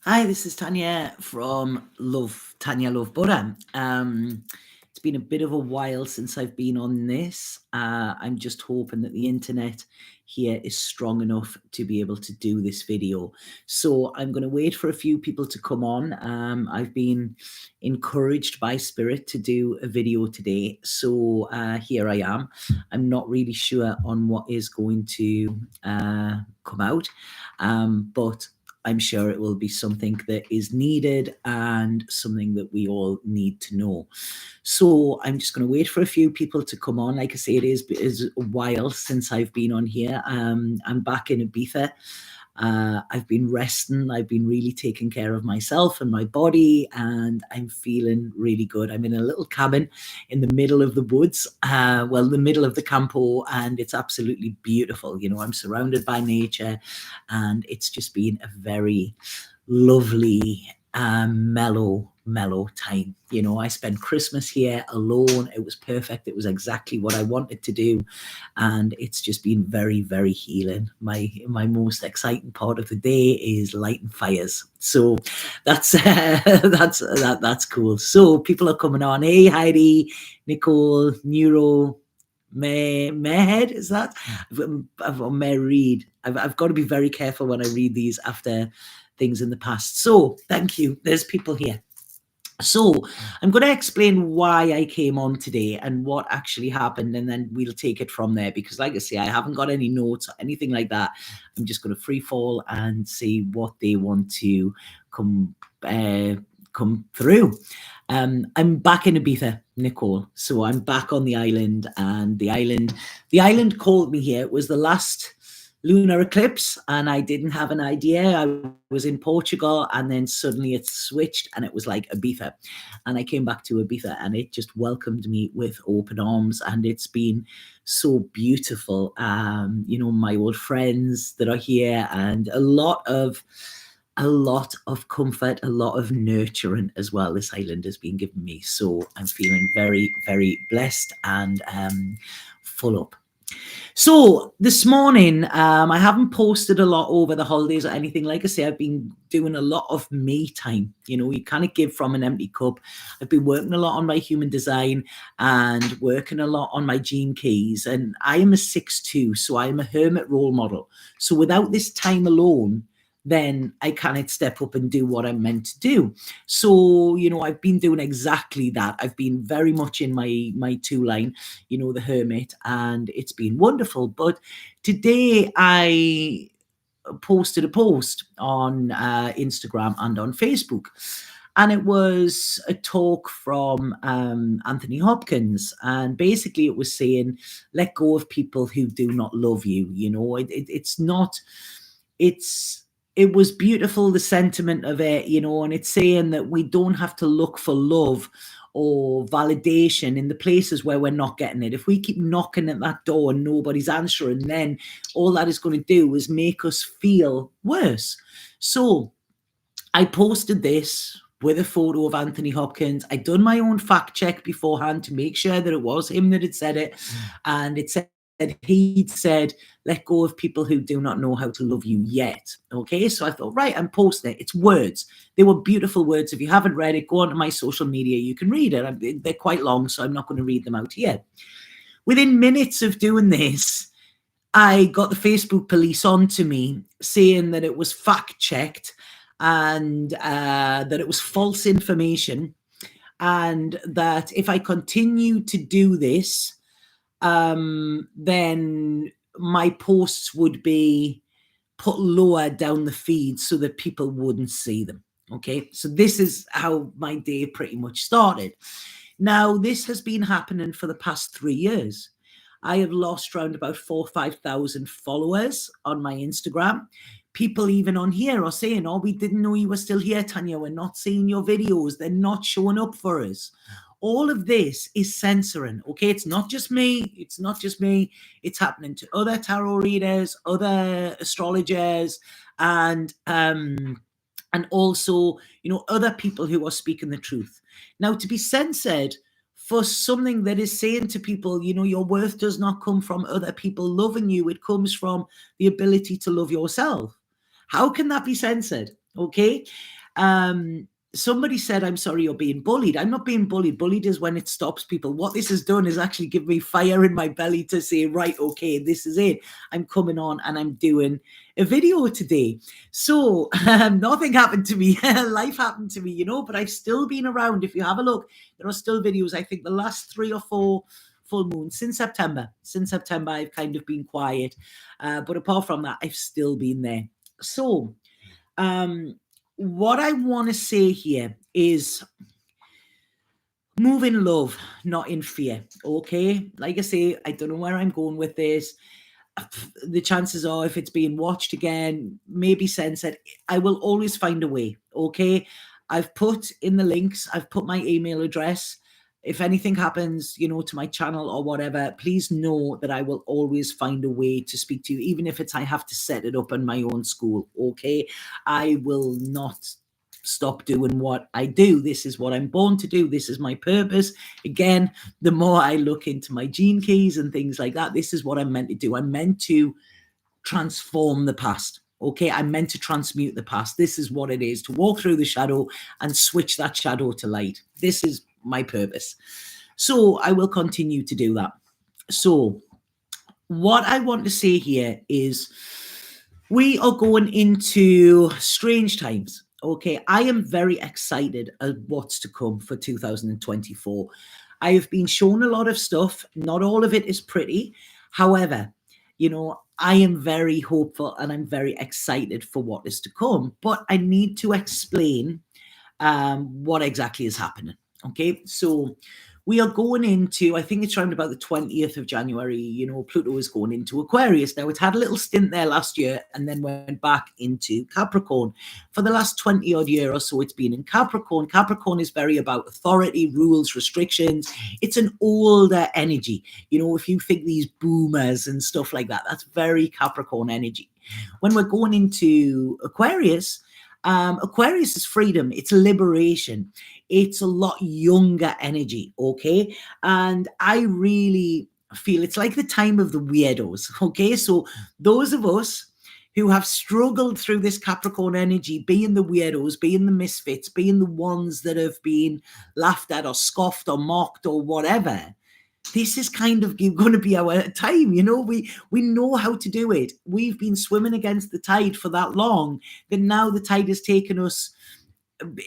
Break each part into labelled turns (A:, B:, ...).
A: Hi, this is Tanya from Tanya Love Buddha. It's been a bit of a while since I've been on this. I'm just hoping that the internet here is strong enough to be able to do this video. So I'm going to wait for a few people to come on. I've been encouraged by Spirit to do a video today. So here I am. I'm not really sure on what is going to come out, but I'm sure it will be something that is needed and something that we all need to know. So I'm just going to wait for a few people to come on. Like I say, it is a while since I've been on here. I'm back in Ibiza. I've been resting. I've been really taking care of myself and my body, and I'm feeling really good. I'm in a little cabin in the middle of the woods, the middle of the campo, and it's absolutely beautiful. You know, I'm surrounded by nature, and it's just been a very lovely, mellow time. You know, I spent Christmas here alone. It was perfect. It was exactly what I wanted to do, and it's just been very, very healing. My most exciting part of the day is lighting fires. So that's that's cool. So people are coming on. Hey, Heidi, Nicole, Neuro. Mayhead, is that? May Read. I've got to be very careful when I read these after things in the past. So thank you. There's people here. So I'm going to explain why I came on today and what actually happened, and then we'll take it from there, because like I say, I haven't got any notes or anything like that. I'm just going to free fall and see what they want to come through. I'm back in Ibiza, Nicole. So I'm back on the island, and the island called me here. It was the last lunar eclipse, and I didn't have an idea. I was in Portugal, and then suddenly it switched, and it was like Ibiza. And I came back to Ibiza, and it just welcomed me with open arms, and it's been so beautiful. You know, my old friends that are here, and a lot of comfort, a lot of nurturing as well. This island has been given me, so I'm feeling very, very blessed and full up. So this morning, I haven't posted a lot over the holidays or anything. Like I say, I've been doing a lot of me time. You know, you kind of give from an empty cup. I've been working a lot on my human design and working a lot on my gene keys. And I am a 6'2", so I am a hermit role model. So without this time alone, then I cannot step up and do what I'm meant to do. So, you know, I've been doing exactly that. I've been very much in my two line, you know, the hermit, and it's been wonderful. But today I posted a post on Instagram and on Facebook. And it was a talk from Anthony Hopkins. And basically it was saying, let go of people who do not love you. You know, it's not, it was beautiful, the sentiment of it, you know, and it's saying that we don't have to look for love or validation in the places where we're not getting it. If we keep knocking at that door and nobody's answering, then all that is going to do is make us feel worse. So I posted this with a photo of Anthony Hopkins. I'd done my own fact check beforehand to make sure that it was him that had said it. And it said he'd said, let go of people who do not know how to love you yet. Okay, so I thought, right, I'm posting it. It's words. They were beautiful words. If you haven't read it, go onto my social media. You can read it. They're quite long, so I'm not going to read them out here. Within minutes of doing this, I got the Facebook police onto me saying that it was fact checked and that it was false information, and that if I continue to do this, then my posts would be put lower down the feed so that people wouldn't see them. Okay, so this is how my day pretty much started. Now, this has been happening for the past 3 years. I have lost around about 4,000 or 5,000 followers on my Instagram. People even on here are saying, oh, we didn't know you were still here, Tanya. We're not seeing your videos. They're not showing up for us. All of this is censoring, okay? It's not just me. It's not just me. It's happening to other tarot readers, other astrologers, and also, you know, other people who are speaking the truth. Now, to be censored for something that is saying to people, you know, your worth does not come from other people loving you. It comes from the ability to love yourself. How can that be censored? Okay. Somebody said, I'm sorry you're being bullied. I'm not being bullied. Bullied is when it stops people. What this has done is actually give me fire in my belly to say, right, okay, this is it. I'm coming on and I'm doing a video today. So nothing happened to me. Life happened to me, you know, but I've still been around. If you have a look, there are still videos. I think the last 3 or 4 full moons since September. Since September, I've kind of been quiet. But apart from that, I've still been there. So what I want to say here is move in love, not in fear. Okay. Like I say, I don't know where I'm going with this. The chances are, if it's being watched again, maybe censored, I will always find a way. Okay. I've put in the links, I've put my email address. If anything happens, you know, to my channel or whatever, please know that I will always find a way to speak to you, even if it's I have to set it up in my own school. Okay. I will not stop doing what I do. This is what I'm born to do. This is my purpose. Again, the more I look into my gene keys and things like that, this is what I'm meant to do. I'm meant to transform the past. Okay, I'm meant to transmute the past. This is what it is, to walk through the shadow and switch that shadow to light. This is my purpose. So I will continue to do that. So what I want to say here is we are going into strange times. Okay, I am very excited at what's to come for 2024. I have been shown a lot of stuff. Not all of it is pretty. However, you know, I am very hopeful and I'm very excited for what is to come. But I need to explain what exactly is happening. Okay, so we are going into, I think it's around about the 20th of January, you know, Pluto is going into Aquarius. Now, it had a little stint there last year and then went back into Capricorn. For the last 20 odd year or so, it's been in Capricorn. Capricorn is very about authority, rules, restrictions. It's an older energy. You know, if you think these boomers and stuff like that, that's very Capricorn energy. When we're going into Aquarius, Aquarius is freedom, it's liberation, it's a lot younger energy, okay? And I really feel it's like the time of the weirdos, okay? So those of us who have struggled through this Capricorn energy, being the weirdos, being the misfits, being the ones that have been laughed at or scoffed or mocked or whatever, this is kind of going to be our time. You know, we know how to do it. We've been swimming against the tide for that long that now the tide has taken us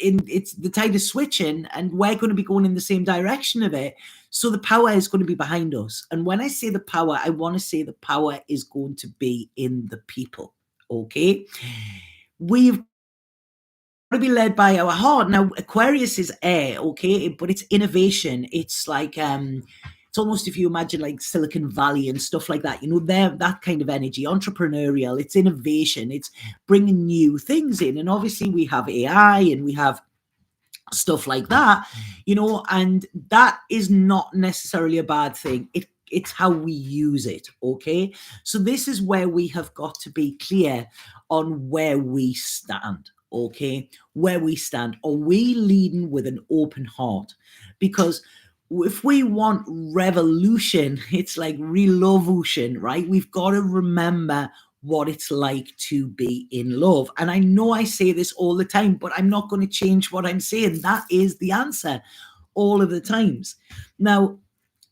A: in. It's the tide is switching and we're going to be going in the same direction of it. So the power is going to be behind us. And when I say the power, I want to say the power is going to be in the people. Okay. We've to be led by our heart. Now, Aquarius is air, okay, but it's innovation. It's like it's almost, if you imagine like Silicon Valley and stuff like that, you know, they're that kind of energy, entrepreneurial, it's innovation, it's bringing new things in. And obviously we have AI and we have stuff like that, you know, and that is not necessarily a bad thing. It's how we use it, okay? So this is where we have got to be clear on where we stand, okay? Where we stand. Are we leading with an open heart? Because if we want revolution, it's like revolution, right? We've got to remember what it's like to be in love. And I know I say this all the time, but I'm not going to change what I'm saying. That is the answer all of the times. Now,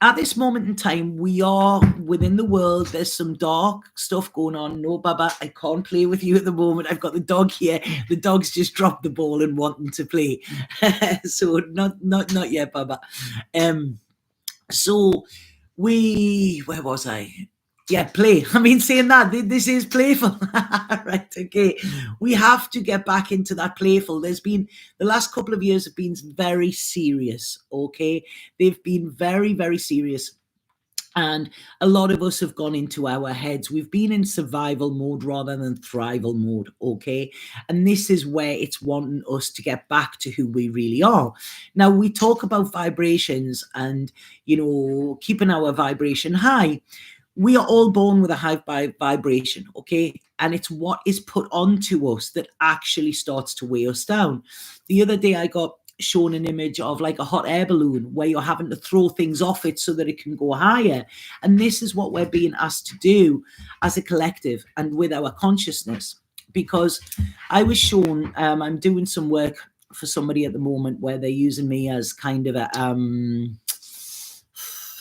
A: at this moment in time, we are within the world. There's some dark stuff going on. No, Baba, I can't play with you at the moment. I've got the dog here. The dog's just dropped the ball and wanting to play. So not yet, Baba. So where was I? Yeah, play. I mean, saying that, this is playful. Right, okay. We have to get back into that playful. There's been, the last couple of years have been very serious, okay? They've been very, very serious. And a lot of us have gone into our heads. We've been in survival mode rather than thrival mode, okay? And this is where it's wanting us to get back to who we really are. Now, we talk about vibrations and, you know, keeping our vibration high. We are all born with a high vibration, okay? And it's what is put onto us that actually starts to weigh us down. The other day I got shown an image of like a hot air balloon where you're having to throw things off it so that it can go higher. And this is what we're being asked to do as a collective and with our consciousness. because I was shown, I'm doing some work for somebody at the moment where they're using me as kind of a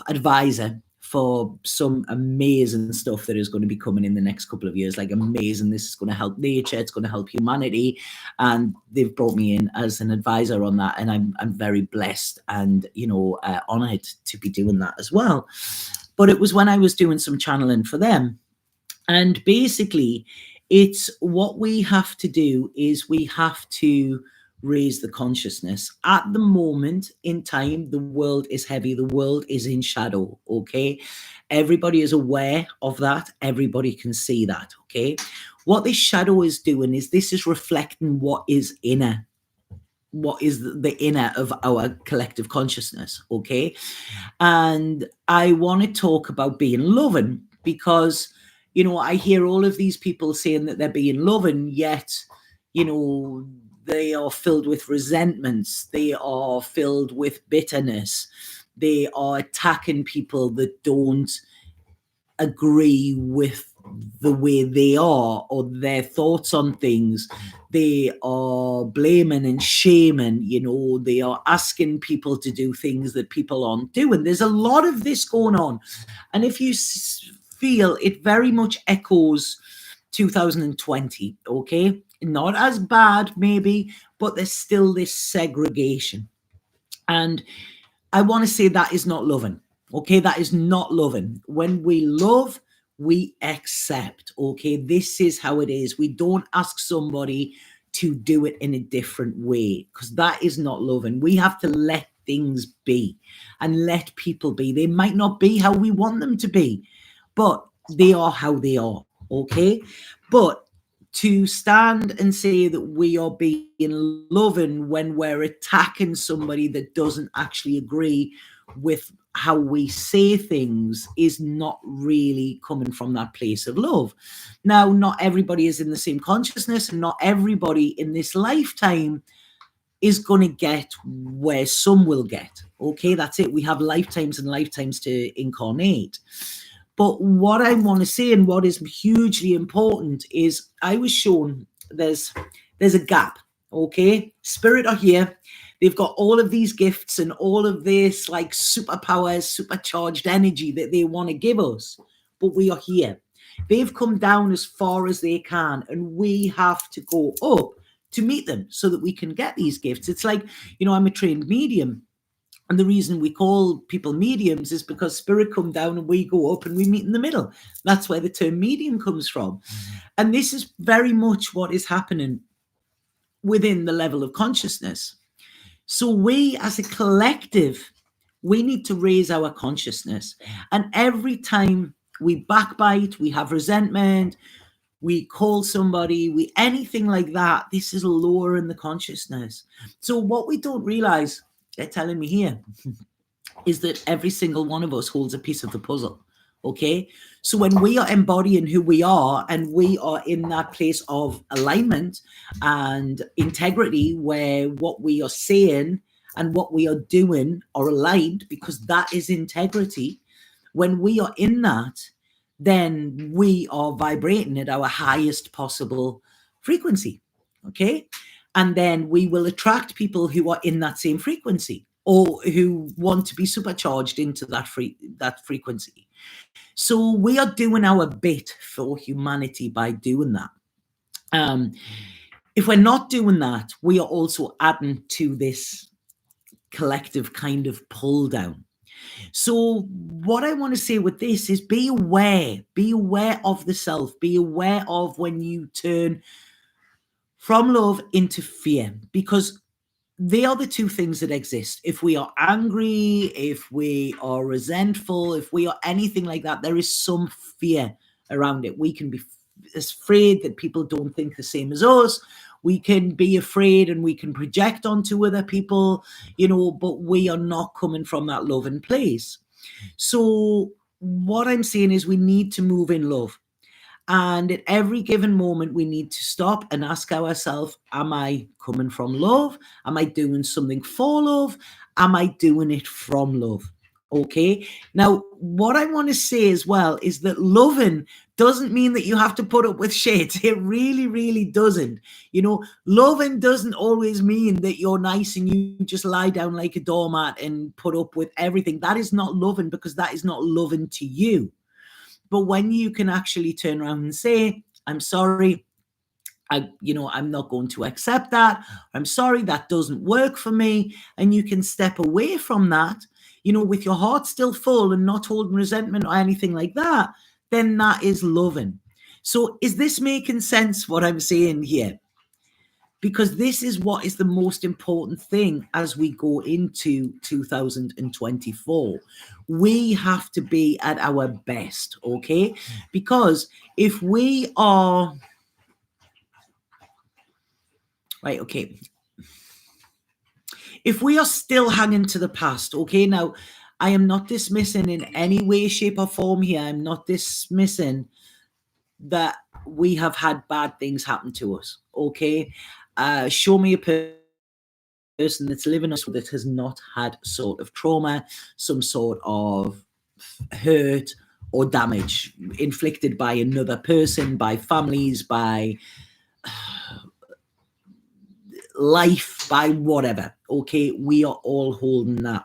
A: advisor for some amazing stuff that is going to be coming in the next couple of years. Like amazing, this is going to help nature, it's going to help humanity, and they've brought me in as an advisor on that, and I'm very blessed and honored to be doing that as well. But it was when I was doing some channeling for them, and basically it's what we have to do is we have to raise the consciousness. At the moment in time, the world is heavy, the world is in shadow. Okay, everybody is aware of that, everybody can see that. Okay, what this shadow is doing is this is reflecting what is inner, what is the inner of our collective consciousness. Okay, and I want to talk about being loving, because I hear all of these people saying that they're being loving, yet they are filled with resentments, they are filled with bitterness, they are attacking people that don't agree with the way they are or their thoughts on things. They are blaming and shaming, they are asking people to do things that people aren't doing. There's a lot of this going on, and if you feel it, very much echoes 2020. Okay, not as bad maybe, but there's still this segregation, and I want to say that is not loving. Okay, that is not loving. When we love, we accept. Okay, this is how it is. We don't ask somebody to do it in a different way, because that is not loving. We have to let things be and let people be. They might not be how we want them to be, but they are how they are. Okay, but to stand and say that we are being loving when we're attacking somebody that doesn't actually agree with how we say things is not really coming from that place of love. Now, not everybody is in the same consciousness, and not everybody in this lifetime is going to get where some will get. Okay, that's it. We have lifetimes and lifetimes to incarnate. But what I want to say, and what is hugely important, is I was shown there's a gap. Okay, spirit are here. They've got all of these gifts and all of this like superpowers, supercharged energy that they want to give us. But we are here. They've come down as far as they can, and we have to go up to meet them so that we can get these gifts. It's like, I'm a trained medium. And the reason we call people mediums is because spirit come down and we go up and we meet in the middle. That's where the term medium comes from. And this is very much what is happening within the level of consciousness. So we as a collective, we need to raise our consciousness. And every time we backbite, we have resentment, we call somebody, anything like that, this is lowering the consciousness. So what we don't realize, they're telling me here, is that every single one of us holds a piece of the puzzle. Okay, so when we are embodying who we are, and we are in that place of alignment and integrity, where what we are saying and what we are doing are aligned, because that is integrity. When we are in that, then we are vibrating at our highest possible frequency. Okay, and then we will attract people who are in that same frequency, or who want to be supercharged into that frequency. So we are doing our bit for humanity by doing that. If we're not doing that, we are also adding to this collective kind of pull down. So what I want to say with this is be aware of the self, be aware of when you turn from love into fear, because they are the two things that exist. If we are angry, if we are resentful, if we are anything like that, there is some fear around it. We can be afraid that people don't think the same as us. We can be afraid and we can project onto other people, but we are not coming from that loving place. So what I'm saying is we need to move in love. And at every given moment, we need to stop and ask ourselves, am I coming from love? Am I doing something for love? Am I doing it from love? Okay. Now, what I want to say as well is that loving doesn't mean that you have to put up with shit. It really, really doesn't. Loving doesn't always mean that you're nice and you just lie down like a doormat and put up with everything. That is not loving, because that is not loving to you. But when you can actually turn around and say, I'm sorry, I'm not going to accept that. I'm sorry, that doesn't work for me. And you can step away from that, with your heart still full and not holding resentment or anything like that, then that is loving. So is this making sense, what I'm saying here? Because this is what is the most important thing as we go into 2024. We have to be at our best, okay? Because if we are... Right, okay. If we are still hanging to the past, okay, now I am not dismissing in any way, shape, or form here. I'm not dismissing that we have had bad things happen to us, okay? Show me a person that's living us that has not had sort of trauma, some sort of hurt or damage inflicted by another person, by families, by life, by whatever. Okay, we are all holding that.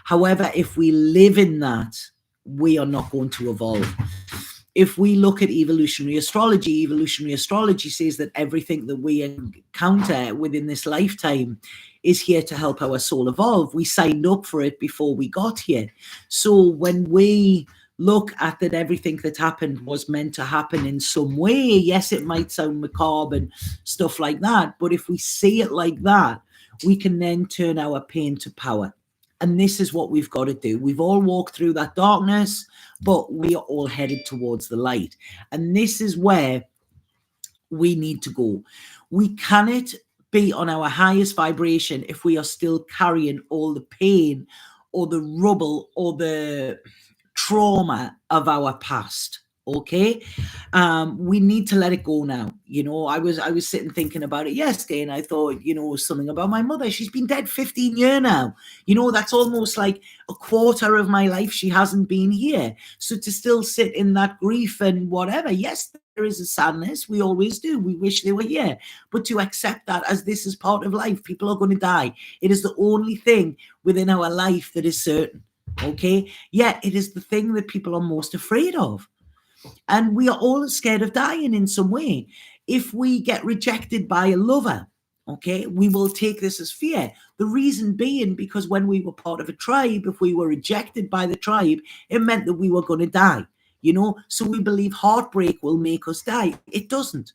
A: However, if we live in that, we are not going to evolve. If we look at evolutionary astrology says that everything that we encounter within this lifetime is here to help our soul evolve. We signed up for it before we got here. So when we look at that, everything that happened was meant to happen in some way. Yes, it might sound macabre and stuff like that, but if we see it like that, we can then turn our pain to power. And this is what we've got to do. We've all walked through that darkness, but we are all headed towards the light. And this is where we need to go. We cannot be on our highest vibration if we are still carrying all the pain or the rubble or the trauma of our past. Okay, we need to let it go now. I was sitting thinking about it yesterday, and I thought, something about my mother. She's been dead 15 years now. That's almost like a quarter of my life she hasn't been here. So to still sit in that grief and whatever, yes, there is a sadness. We always do. We wish they were here. But to accept that as this is part of life, people are going to die. It is the only thing within our life that is certain. Okay, yet it is the thing that people are most afraid of. And we are all scared of dying in some way. If we get rejected by a lover, okay, we will take this as fear. The reason being because when we were part of a tribe, if we were rejected by the tribe, it meant that we were going to die, so we believe heartbreak will make us die. It doesn't,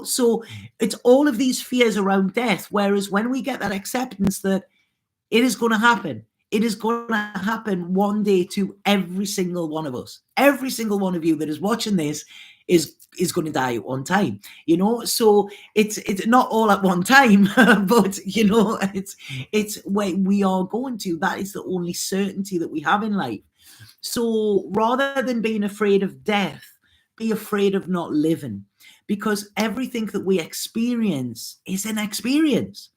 A: so it's all of these fears around death. Whereas when we get that acceptance that it is going to happen, it is going to happen one day to every single one of us. Every single one of you that is watching this is going to die at one time, so it's not all at one time, but it's where we are going to. That is the only certainty that we have in life. So rather than being afraid of death, be afraid of not living, because everything that we experience is an experience.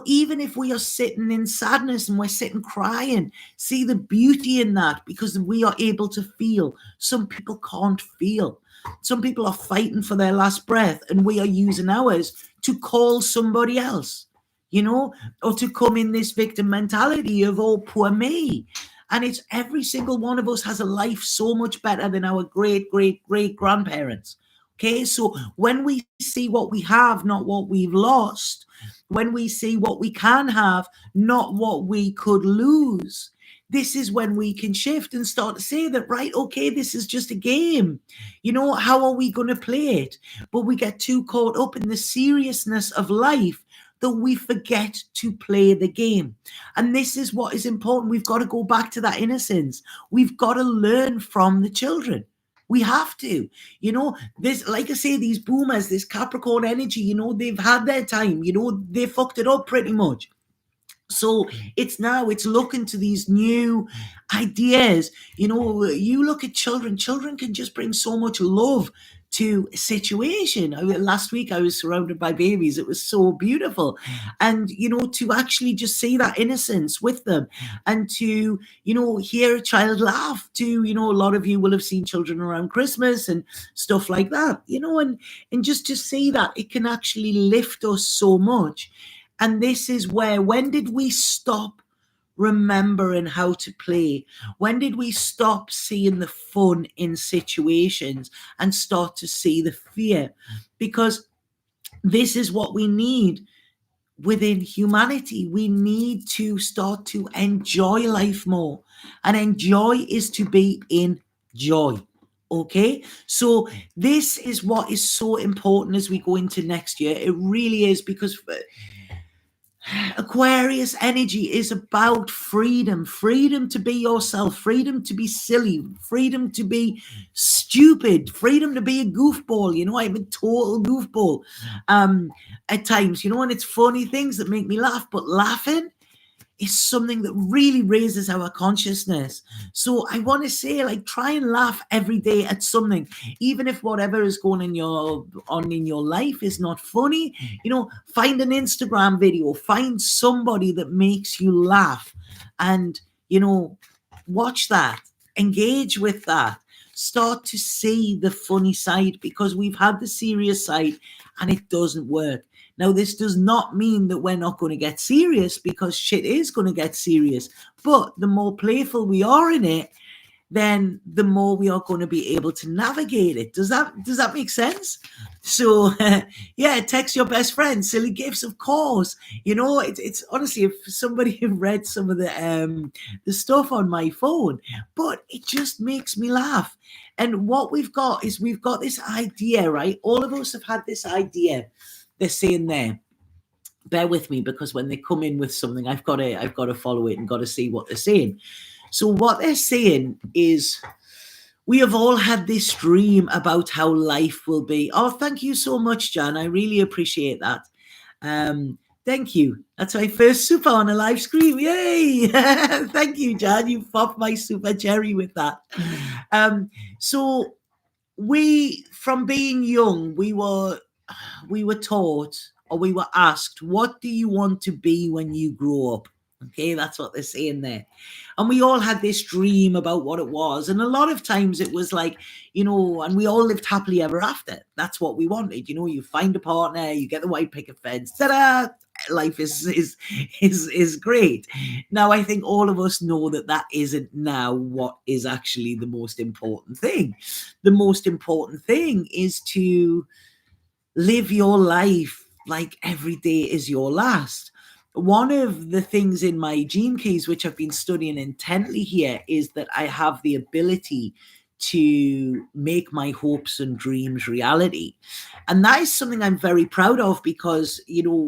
A: Even if we are sitting in sadness and we're sitting crying, see the beauty in that, because we are able to feel. Some people can't feel. Some people are fighting for their last breath, and we are using ours to call somebody else, or to come in this victim mentality of, oh, poor me. And it's every single one of us has a life so much better than our great, great, great grandparents. Okay, so when we see what we have, not what we've lost, when we see what we can have, not what we could lose, this is when we can shift and start to say that, right, okay, this is just a game. How are we going to play it? But we get too caught up in the seriousness of life that we forget to play the game. And this is what is important. We've got to go back to that innocence. We've got to learn from the children. We have to, this, like I say, these boomers, this Capricorn energy, they've had their time, they fucked it up pretty much. So it's looking to these new ideas. You look at children can just bring so much love to a situation. Last week I was surrounded by babies. It was so beautiful. And, to actually just see that innocence with them, and to, hear a child laugh, to, a lot of you will have seen children around Christmas and stuff like that, and just to see that it can actually lift us so much. And this is where, when did we stop remembering how to play? When did we stop seeing the fun in situations and start to see the fear? Because this is what we need within humanity. We need to start to enjoy life more. And enjoy is to be in joy. Okay, so this is what is so important as we go into next year. It really is, because Aquarius energy is about freedom to be yourself, freedom to be silly, freedom to be stupid, freedom to be a goofball. I'm a total goofball at times, and it's funny things that make me laugh, but laughing is something that really raises our consciousness. So I want to say, try and laugh every day at something, even if whatever is going in your life is not funny. Find an Instagram video, find somebody that makes you laugh, and watch that, engage with that, start to see the funny side, because we've had the serious side and it doesn't work. Now, this does not mean that we're not going to get serious, because shit is going to get serious. But the more playful we are in it, then the more we are going to be able to navigate it. Does that make sense? So, yeah, text your best friend. Silly gifts, of course. It's honestly, if somebody had read some of the stuff on my phone, but it just makes me laugh. And what we've got is, we've got this idea, right? All of us have had this idea. They're saying there, bear with me, because when they come in with something, I've got to follow it and got to see what they're saying. So what they're saying is, we have all had this dream about how life will be. Oh, thank you so much, Jan. I really appreciate that. Thank you. That's my first super on a live stream. Yay! Thank you, Jan. You popped my super cherry with that. So we, from being young, we were taught, or we were asked, what do you want to be when you grow up? Okay, that's what they're saying there. And we all had this dream about what it was. And a lot of times it was like, and we all lived happily ever after. That's what we wanted. You find a partner, you get the white picket fence, ta-da! Life is great. Now, I think all of us know that isn't now what is actually the most important thing. The most important thing is to live your life like every day is your last. One of the things in my gene keys, which I've been studying intently here, is that I have the ability to make my hopes and dreams reality. And that is something I'm very proud of, because,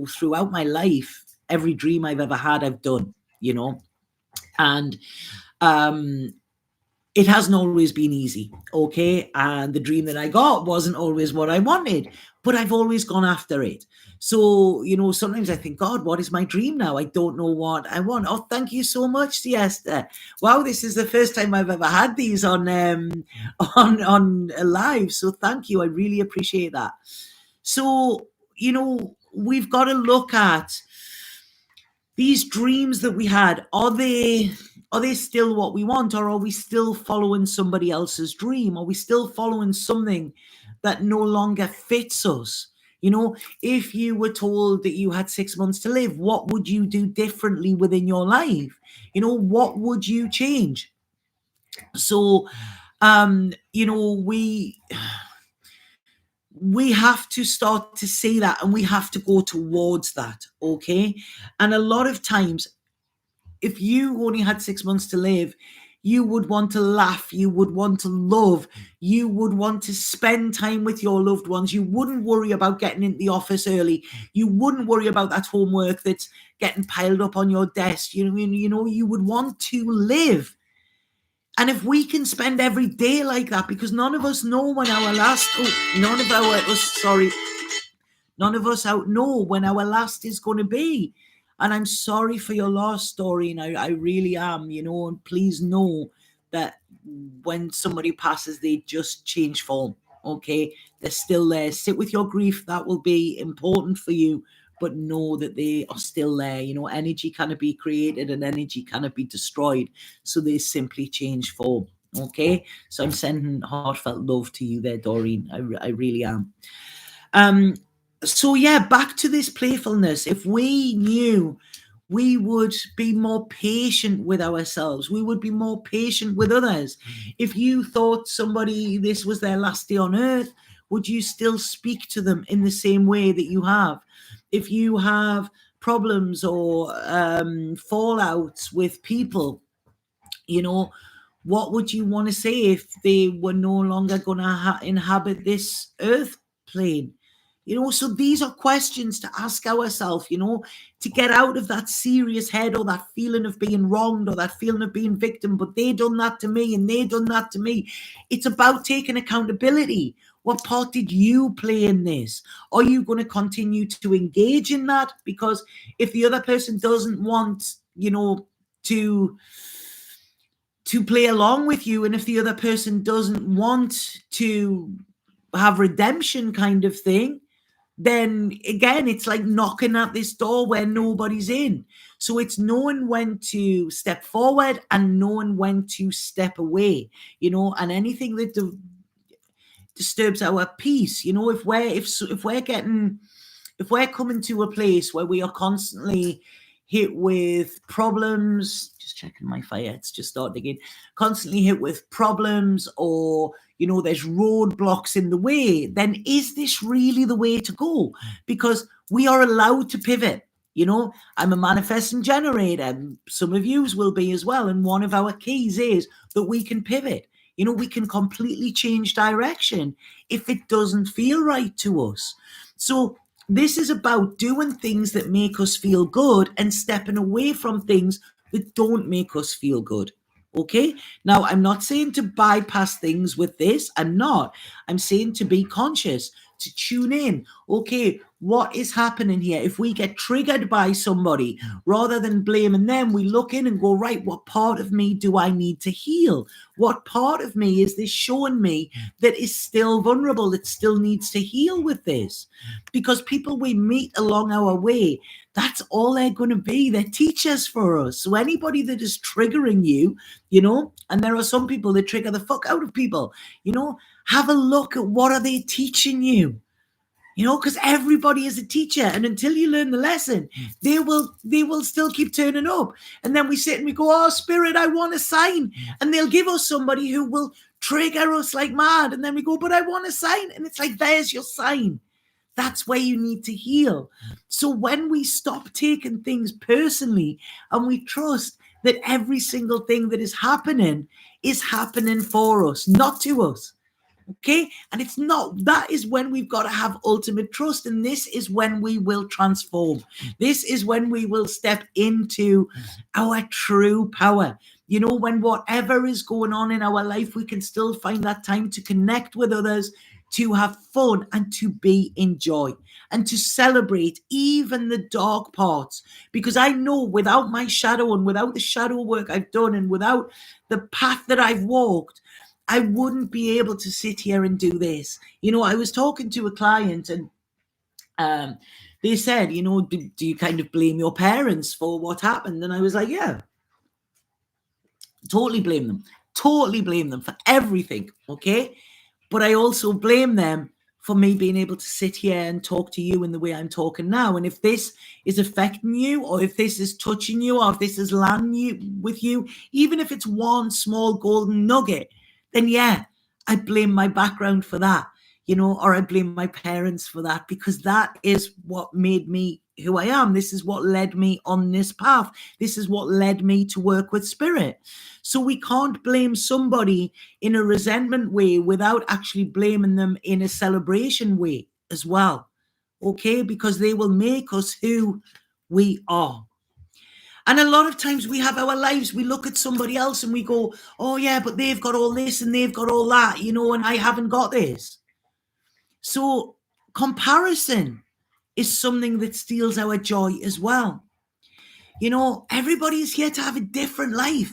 A: throughout my life, every dream I've ever had, I've done, and it hasn't always been easy, okay? And the dream that I got wasn't always what I wanted, but I've always gone after it. So, sometimes I think, God, what is my dream now? I don't know what I want. Oh, thank you so much, Siesta. Wow, this is the first time I've ever had these on live. So thank you. I really appreciate that. So, we've got to look at these dreams that we had. Are they still what we want, or are we still following somebody else's dream? Are we still following something that no longer fits us? If you were told that you had 6 months to live, what would you do differently within your life? What would you change? So, we have to start to see that, and we have to go towards that, okay? And a lot of times, if you only had 6 months to live, you would want to laugh, you would want to love, you would want to spend time with your loved ones. You wouldn't worry about getting into the office early. You wouldn't worry about that homework that's getting piled up on your desk. You would want to live. And if we can spend every day like that, because none of us know when our last, none of us out know when our last is going to be. And I'm sorry for your loss, Doreen. I really am, and please know that when somebody passes, they just change form. Okay, they're still there. Sit with your grief. That will be important for you, but know that they are still there. Energy cannot be created and energy cannot be destroyed. So they simply change form. Okay, so I'm sending heartfelt love to you there, Doreen. I really am. So yeah, back to this playfulness. If we knew, we would be more patient with ourselves. We would be more patient with others. If you thought somebody, this was their last day on earth, would you still speak to them in the same way that you have? If you have problems or fallouts with people, what would you want to say if they were no longer going to inhabit this earth plane? So these are questions to ask ourselves, to get out of that serious head or that feeling of being wronged or that feeling of being victim, but they done that to me and they done that to me. It's about taking accountability. What part did you play in this? Are you going to continue to engage in that? Because if the other person doesn't want, to play along with you, and if the other person doesn't want to have redemption kind of thing, then again, it's like knocking at this door where nobody's in. So it's knowing when to step forward and knowing when to step away, and anything that disturbs our peace, if we're coming to a place where we are constantly hit with problems, just checking my fire, it's just started again, constantly hit with problems, or there's roadblocks in the way, then is this really the way to go? Because we are allowed to pivot. I'm a manifesting generator, some of yous will be as well, and one of our keys is that we can pivot. We can completely change direction if it doesn't feel right to us. So this is about doing things that make us feel good and stepping away from things that don't make us feel good. Okay? Now, I'm not saying to bypass things with this. I'm not. I'm saying to be conscious, to tune in. Okay, what is happening here? If we get triggered by somebody, rather than blaming them, we look in and go, right, what part of me do I need to heal? What part of me is this showing me that is still vulnerable, that still needs to heal with this? Because people we meet along our way, that's all they're going to be. They're teachers for us. So anybody that is triggering you, and there are some people that trigger the fuck out of people, have a look at what are they teaching you. Because everybody is a teacher, and until you learn the lesson, they will still keep turning up. And then we sit and we go, oh, Spirit, I want a sign. And they'll give us somebody who will trigger us like mad. And then we go, but I want a sign. And it's like, there's your sign. That's where you need to heal. So when we stop taking things personally and we trust that every single thing that is happening for us, not to us. Okay, and it's not, that is when we've got to have ultimate trust, and this is when we will transform. This is when we will step into our true power. When whatever is going on in our life, we can still find that time to connect with others, to have fun, and to be in joy, and to celebrate even the dark parts. Because I know without my shadow, and without the shadow work I've done, and without the path that I've walked, I wouldn't be able to sit here and do this. I was talking to a client, and they said, do you kind of blame your parents for what happened? And I was like, yeah, totally blame them for everything. Okay. But I also blame them for me being able to sit here and talk to you in the way I'm talking now. And if this is affecting you, or if this is touching you, or if this is landing with you, even if it's one small golden nugget, then yeah, I blame my background for that, or I blame my parents for that, because that is what made me who I am. This is what led me on this path. This is what led me to work with spirit. So we can't blame somebody in a resentment way without actually blaming them in a celebration way as well. Okay? Because they will make us who we are. And a lot of times we have our lives, we look at somebody else and we go, oh yeah, but they've got all this and they've got all that, and I haven't got this. So comparison is something that steals our joy as well. Everybody is here to have a different life.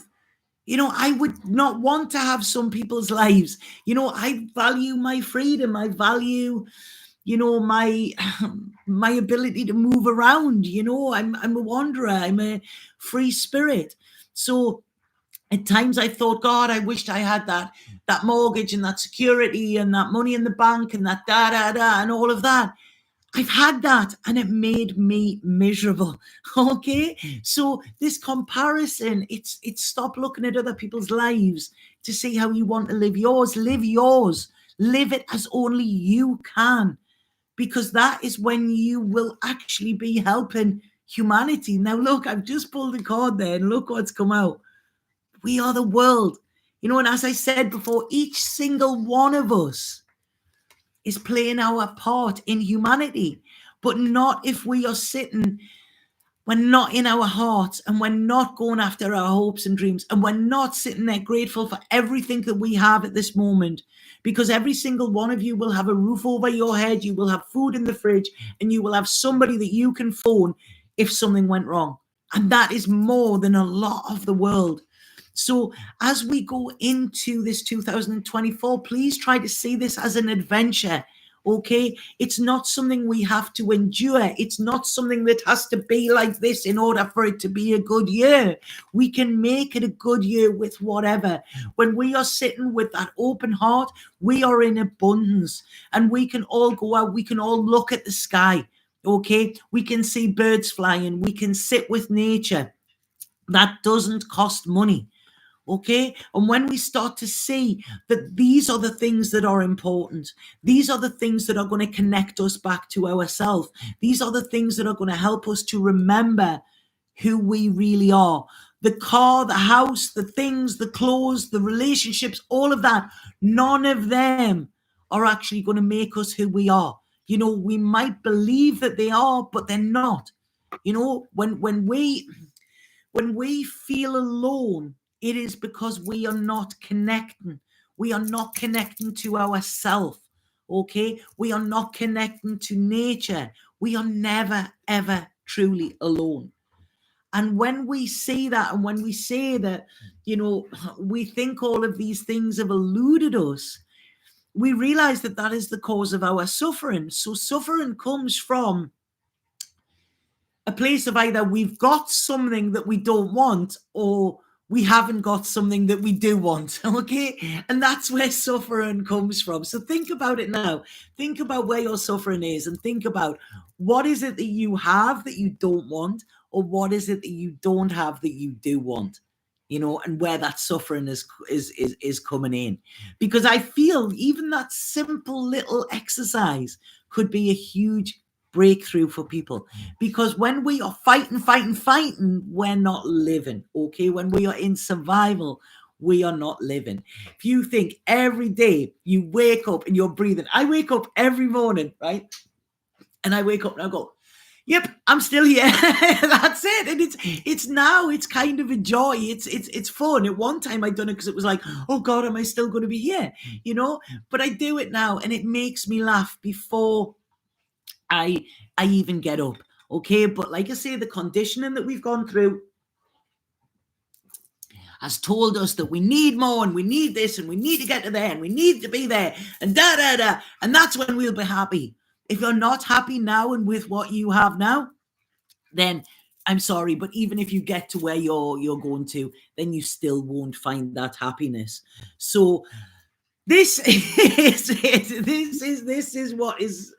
A: You know, I would not want to have some people's lives. You know, I value my freedom. I value, you know, my my ability to move around. You know, I'm a wanderer. I'm a free spirit. So at times I thought, God, I wished I had that mortgage and that security and that money in the bank and that da da da and all of that. I've had that and it made me miserable. Okay. So this comparison, it's stop looking at other people's lives to see how you want to live yours. Live yours. Live it as only you can, because that is when you will actually be helping humanity. Now, look, I've just pulled a card there and look what's come out. We are the world. You know, and as I said before, each single one of us is playing our part in humanity, but not if we are sitting, we're not in our hearts, and we're not going after our hopes and dreams, and we're not sitting there grateful for everything that we have at this moment, because every single one of you will have a roof over your head, you will have food in the fridge, and you will have somebody that you can phone if something went wrong. And that is more than a lot of the world. So as we go into this 2024, please try to see this as an adventure. Okay, it's not something we have to endure. It's not something that has to be like this in order for it to be a good year. We can make it a good year with whatever. When we are sitting with that open heart, we are in abundance, and we can all go out, we can all look at the sky. Okay, we can see birds flying, we can sit with nature. That doesn't cost money. Okay. And when we start to see that these are the things that are important, these are the things that are going to connect us back to ourselves, these are the things that are going to help us to remember who we really are. The car, the house, the things, the clothes, the relationships, all of that, none of them are actually going to make us who we are. You know, we might believe that they are, but they're not. You know, when we feel alone, it is because we are not connecting. We are not connecting to ourselves. Okay. We are not connecting to nature. We are never, ever truly alone. And when we see that, and when we say that, you know, we think all of these things have eluded us, we realize that that is the cause of our suffering. So suffering comes from a place of either we've got something that we don't want, or we haven't got something that we do want. Okay. And that's where suffering comes from. So think about it now. Think about where your suffering is, and think about what is it that you have that you don't want, or what is it that you don't have that you do want, you know, and where that suffering is coming in. Because I feel even that simple little exercise could be a huge breakthrough for people, because when we are fighting, we're not living. Okay. When we are in survival, we are not living. If you think every day you wake up and you're breathing, I wake up every morning, right? And I wake up and I go, yep, I'm still here. That's it. And it's now, it's kind of a joy. It's fun. At one time I'd done it because it was like, oh God, am I still going to be here? You know, but I do it now and it makes me laugh before I even get up. Okay. But like I say, the conditioning that we've gone through has told us that we need more, and we need this, and we need to get to there, and we need to be there, and da da da. And that's when we'll be happy. If you're not happy now and with what you have now, then I'm sorry, but even if you get to where you're going to, then you still won't find that happiness. So this is it. This is what is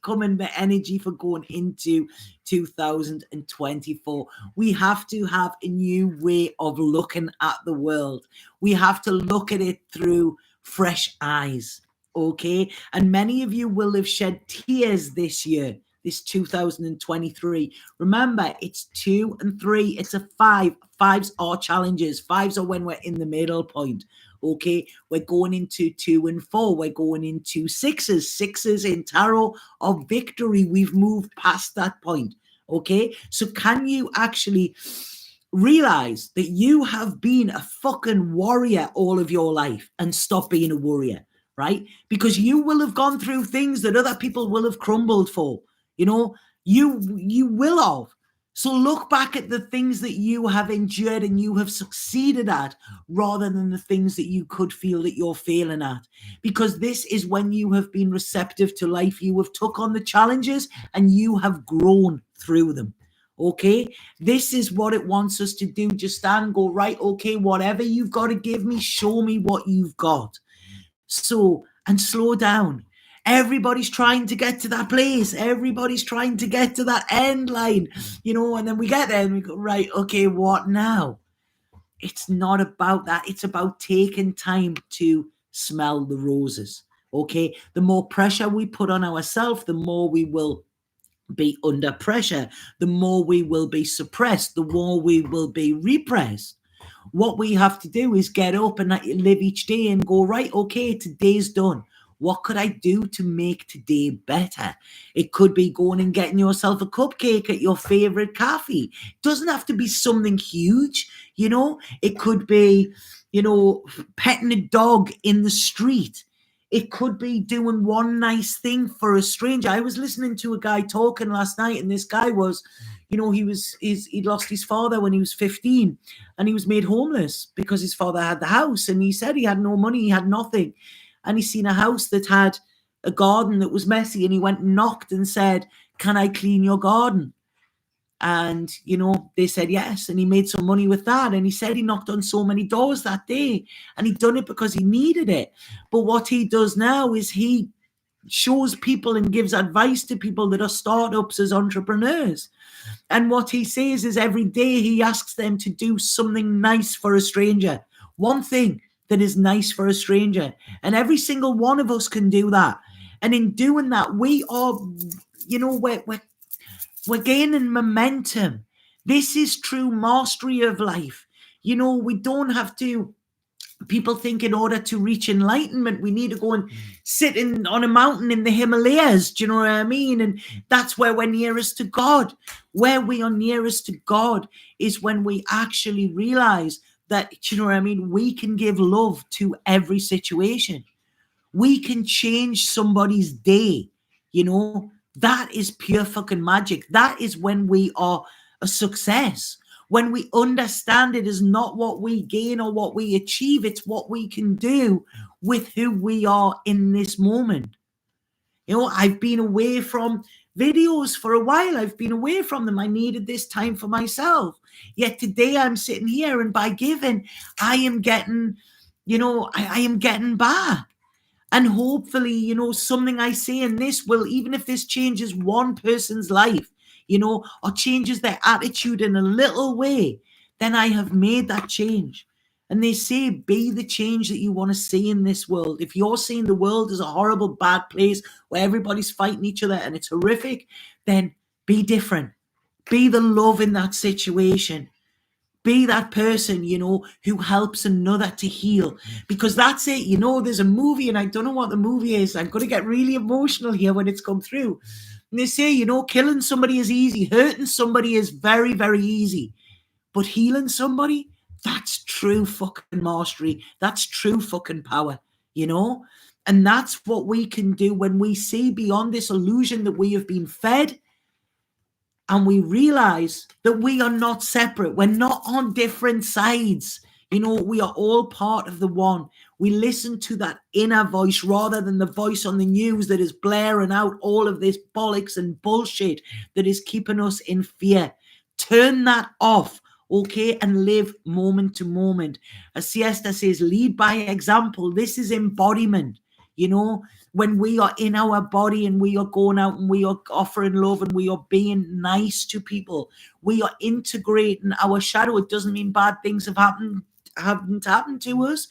A: coming, the energy for going into 2024. We have to have a new way of looking at the world. We have to look at it through fresh eyes. Okay. And many of you will have shed tears this year, this 2023. Remember, it's 2 and 3. It's a 5. Fives are challenges. Fives are when we're in the middle point. Okay, we're going into 2 and 4. We're going into sixes. Sixes in tarot of victory. We've moved past that point. Okay, so can you actually realize that you have been a fucking warrior all of your life and stop being a warrior, right? Because you will have gone through things that other people will have crumbled for. You know, you will have. So look back at the things that you have endured and you have succeeded at, rather than the things that you could feel that you're failing at. Because this is when you have been receptive to life. You have took on the challenges and you have grown through them. Okay, this is what it wants us to do. Just stand and go, right, okay, whatever you've got to give me, show me what you've got. So, and slow down. Everybody's trying to get to that place. Everybody's trying to get to that end line, and then we get there and we go, right, okay, what now? It's not about that. It's about taking time to smell the roses. Okay. The more pressure we put on ourselves, the more we will be under pressure, the more we will be suppressed, the more we will be repressed. What we have to do is get up and live each day and go, right, okay, today's done. What could I do to make today better? It could be going and getting yourself a cupcake at your favorite cafe. It doesn't have to be something huge, It could be, petting a dog in the street. It could be doing one nice thing for a stranger. I was listening to a guy talking last night, and this guy was, he lost his father when he was 15, and he was made homeless because his father had the house, and he said he had no money, he had nothing, and he seen a house that had a garden that was messy, and he went and knocked and said, "Can I clean your garden?" And, they said yes. And he made some money with that. And he said he knocked on so many doors that day. And he'd done it because he needed it. But what he does now is he shows people and gives advice to people that are startups as entrepreneurs. And what he says is every day he asks them to do something nice for a stranger. One thing that is nice for a stranger. And every single one of us can do that. And in doing that, we are, we're gaining momentum. This is true mastery of life. We don't have to. People think in order to reach enlightenment, we need to go and sit on a mountain in the Himalayas. Do you know what I mean? And that's where we're nearest to God. Where we are nearest to God is when we actually realize that, do you know what I mean? We can give love to every situation. We can change somebody's day, That is pure fucking magic. That is when we are a success. When we understand it is not what we gain or what we achieve, it's what we can do with who we are in this moment. I've been away from videos for a while. I've been away from them. I needed this time for myself. Yet today I'm sitting here, and by giving, I am getting, I am getting back. And hopefully, something I say in this will, even if this changes one person's life, or changes their attitude in a little way, then I have made that change. And they say, be the change that you want to see in this world. If you're seeing the world as a horrible, bad place where everybody's fighting each other and it's horrific, then be different. Be the love in that situation. Be that person, who helps another to heal. Because that's it, there's a movie, and I don't know what the movie is. I'm going to get really emotional here when it's come through. And they say, killing somebody is easy. Hurting somebody is very, very easy. But healing somebody, that's true fucking mastery. That's true fucking power, And that's what we can do when we see beyond this illusion that we have been fed. And we realize that we are not separate. We're not on different sides. We are all part of the one. We listen to that inner voice rather than the voice on the news that is blaring out all of this bollocks and bullshit that is keeping us in fear. Turn that off, okay, and live moment to moment. As Siesta says, lead by example. This is embodiment, when we are in our body and we are going out and we are offering love and we are being nice to people, we are integrating our shadow. It doesn't mean bad things haven't happened to us.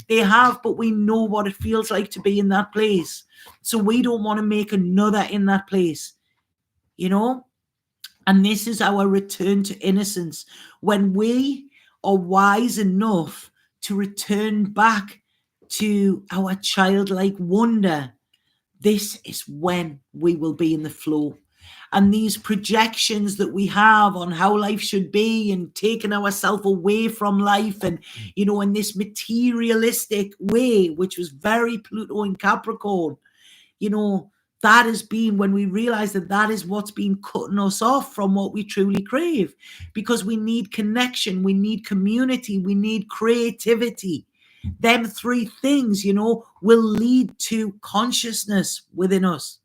A: They have, but we know what it feels like to be in that place. So we don't want to make another in that place, And this is our return to innocence. When we are wise enough to return back to our childlike wonder, this is when we will be in the flow. And these projections that we have on how life should be and taking ourselves away from life and, in this materialistic way, which was very Pluto in Capricorn, that has been when we realize that that is what's been cutting us off from what we truly crave, because we need connection, we need community, we need creativity. Them three things, will lead to consciousness within us.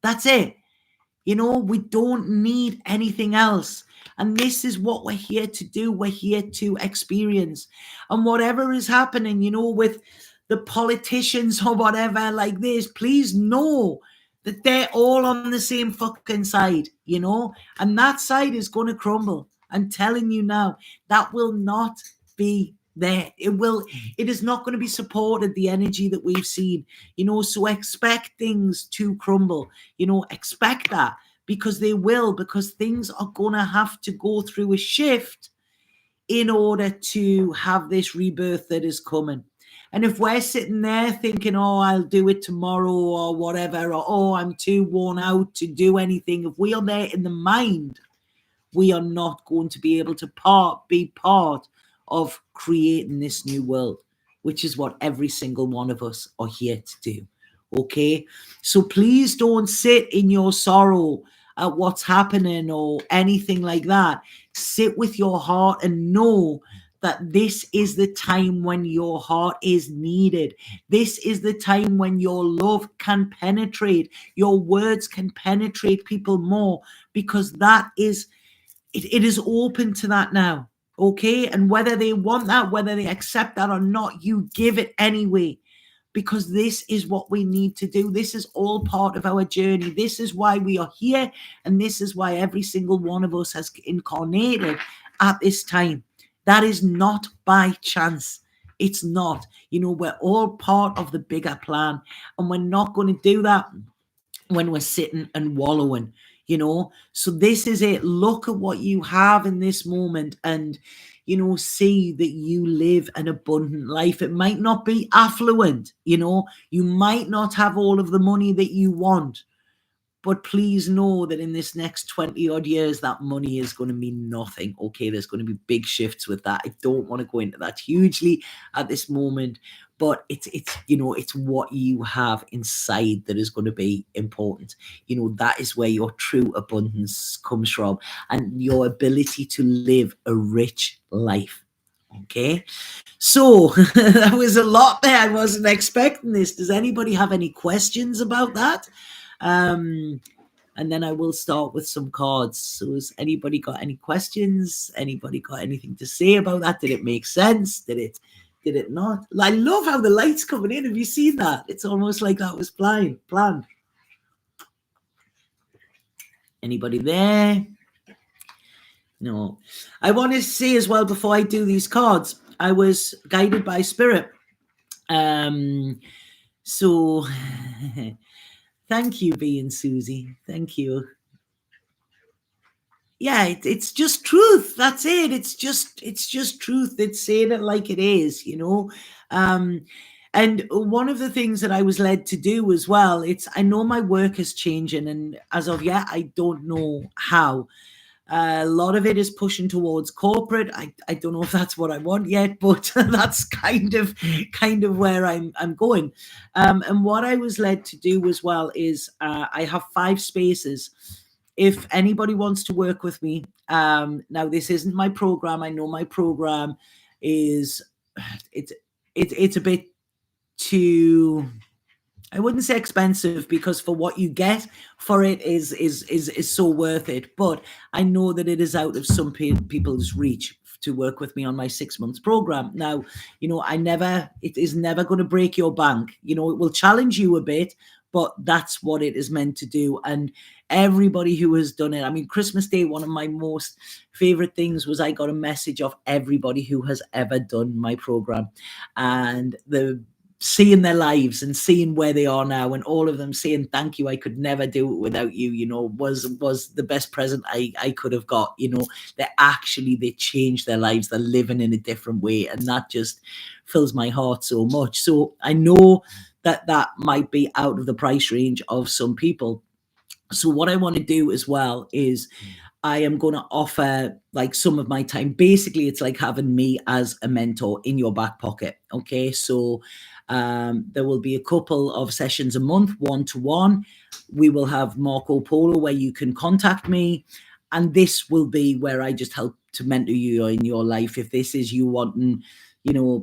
A: That's it. We don't need anything else. And this is what we're here to do. We're here to experience. And whatever is happening, with the politicians or whatever like this, please know that they're all on the same fucking side, and that side is going to crumble. I'm telling you now, that will not be there. It is not going to be supported, the energy that we've seen, so expect things to crumble, expect that, because they will, because things are going to have to go through a shift in order to have this rebirth that is coming. And if we're sitting there thinking, oh, I'll do it tomorrow or whatever, or oh, I'm too worn out to do anything, if we are there in the mind, we are not going to be able to be part of creating this new world, which is what every single one of us are here to do. Okay? So please don't sit in your sorrow at what's happening or anything like that. Sit with your heart and know that this is the time when your heart is needed. This is the time when your love can penetrate, your words can penetrate people more, because that is, it is open to that now. Okay? And whether they want that, whether they accept that or not, you give it anyway, because this is what we need to do. This is all part of our journey. This is why we are here, and this is why every single one of us has incarnated at this time. That is not by chance. It's not. We're all part of the bigger plan, and we're not going to do that when we're sitting and wallowing. So this is it. Look at what you have in this moment, and see that you live an abundant life. It might not be affluent, you might not have all of the money that you want, but please know that in this next 20 odd years, that money is going to mean nothing. Okay, there's going to be big shifts with that. I don't want to go into that hugely at this moment, but it's what you have inside that is going to be important. That is where your true abundance comes from, and your ability to live a rich life. Okay, so that was a lot there. I wasn't expecting this. Does anybody have any questions about that? And then I will start with some cards. So has anybody got any questions? Anybody got anything to say about that? Did it make sense? Did it not? I love how the light's coming in. Have you seen that? It's almost like that was planned. Anybody there? No. I want to say as well, before I do these cards, I was guided by spirit. So thank you, B and Susie. Thank you. Yeah, it's just truth. That's it. It's just truth. It's saying it like it is, And one of the things that I was led to do as well, I know my work is changing, and as of yet, I don't know how. A lot of it is pushing towards corporate. I don't know if that's what I want yet, but that's kind of where I'm going. And what I was led to do as well is I have 5 spaces. If anybody wants to work with me, now this isn't my program. I know my program is it's a bit too, I wouldn't say expensive, because for what you get for it is so worth it. But I know that it is out of some people's reach to work with me on my 6 months program. Now, it is never going to break your bank. It will challenge you a bit, but that's what it is meant to do. And everybody who has done it, I mean, Christmas Day, one of my most favorite things was I got a message of everybody who has ever done my program, and seeing their lives and seeing where they are now, and all of them saying thank you, I could never do it without you, was the best present I could have got. They changed their lives, they're living in a different way, and that just fills my heart so much. So I know that might be out of the price range of some people. So what I want to do as well is I am going to offer like some of my time. Basically, it's like having me as a mentor in your back pocket. Okay, so there will be a couple of sessions a month, 1-to-1. We will have Marco Polo where you can contact me. And this will be where I just help to mentor you in your life. If this is you wanting,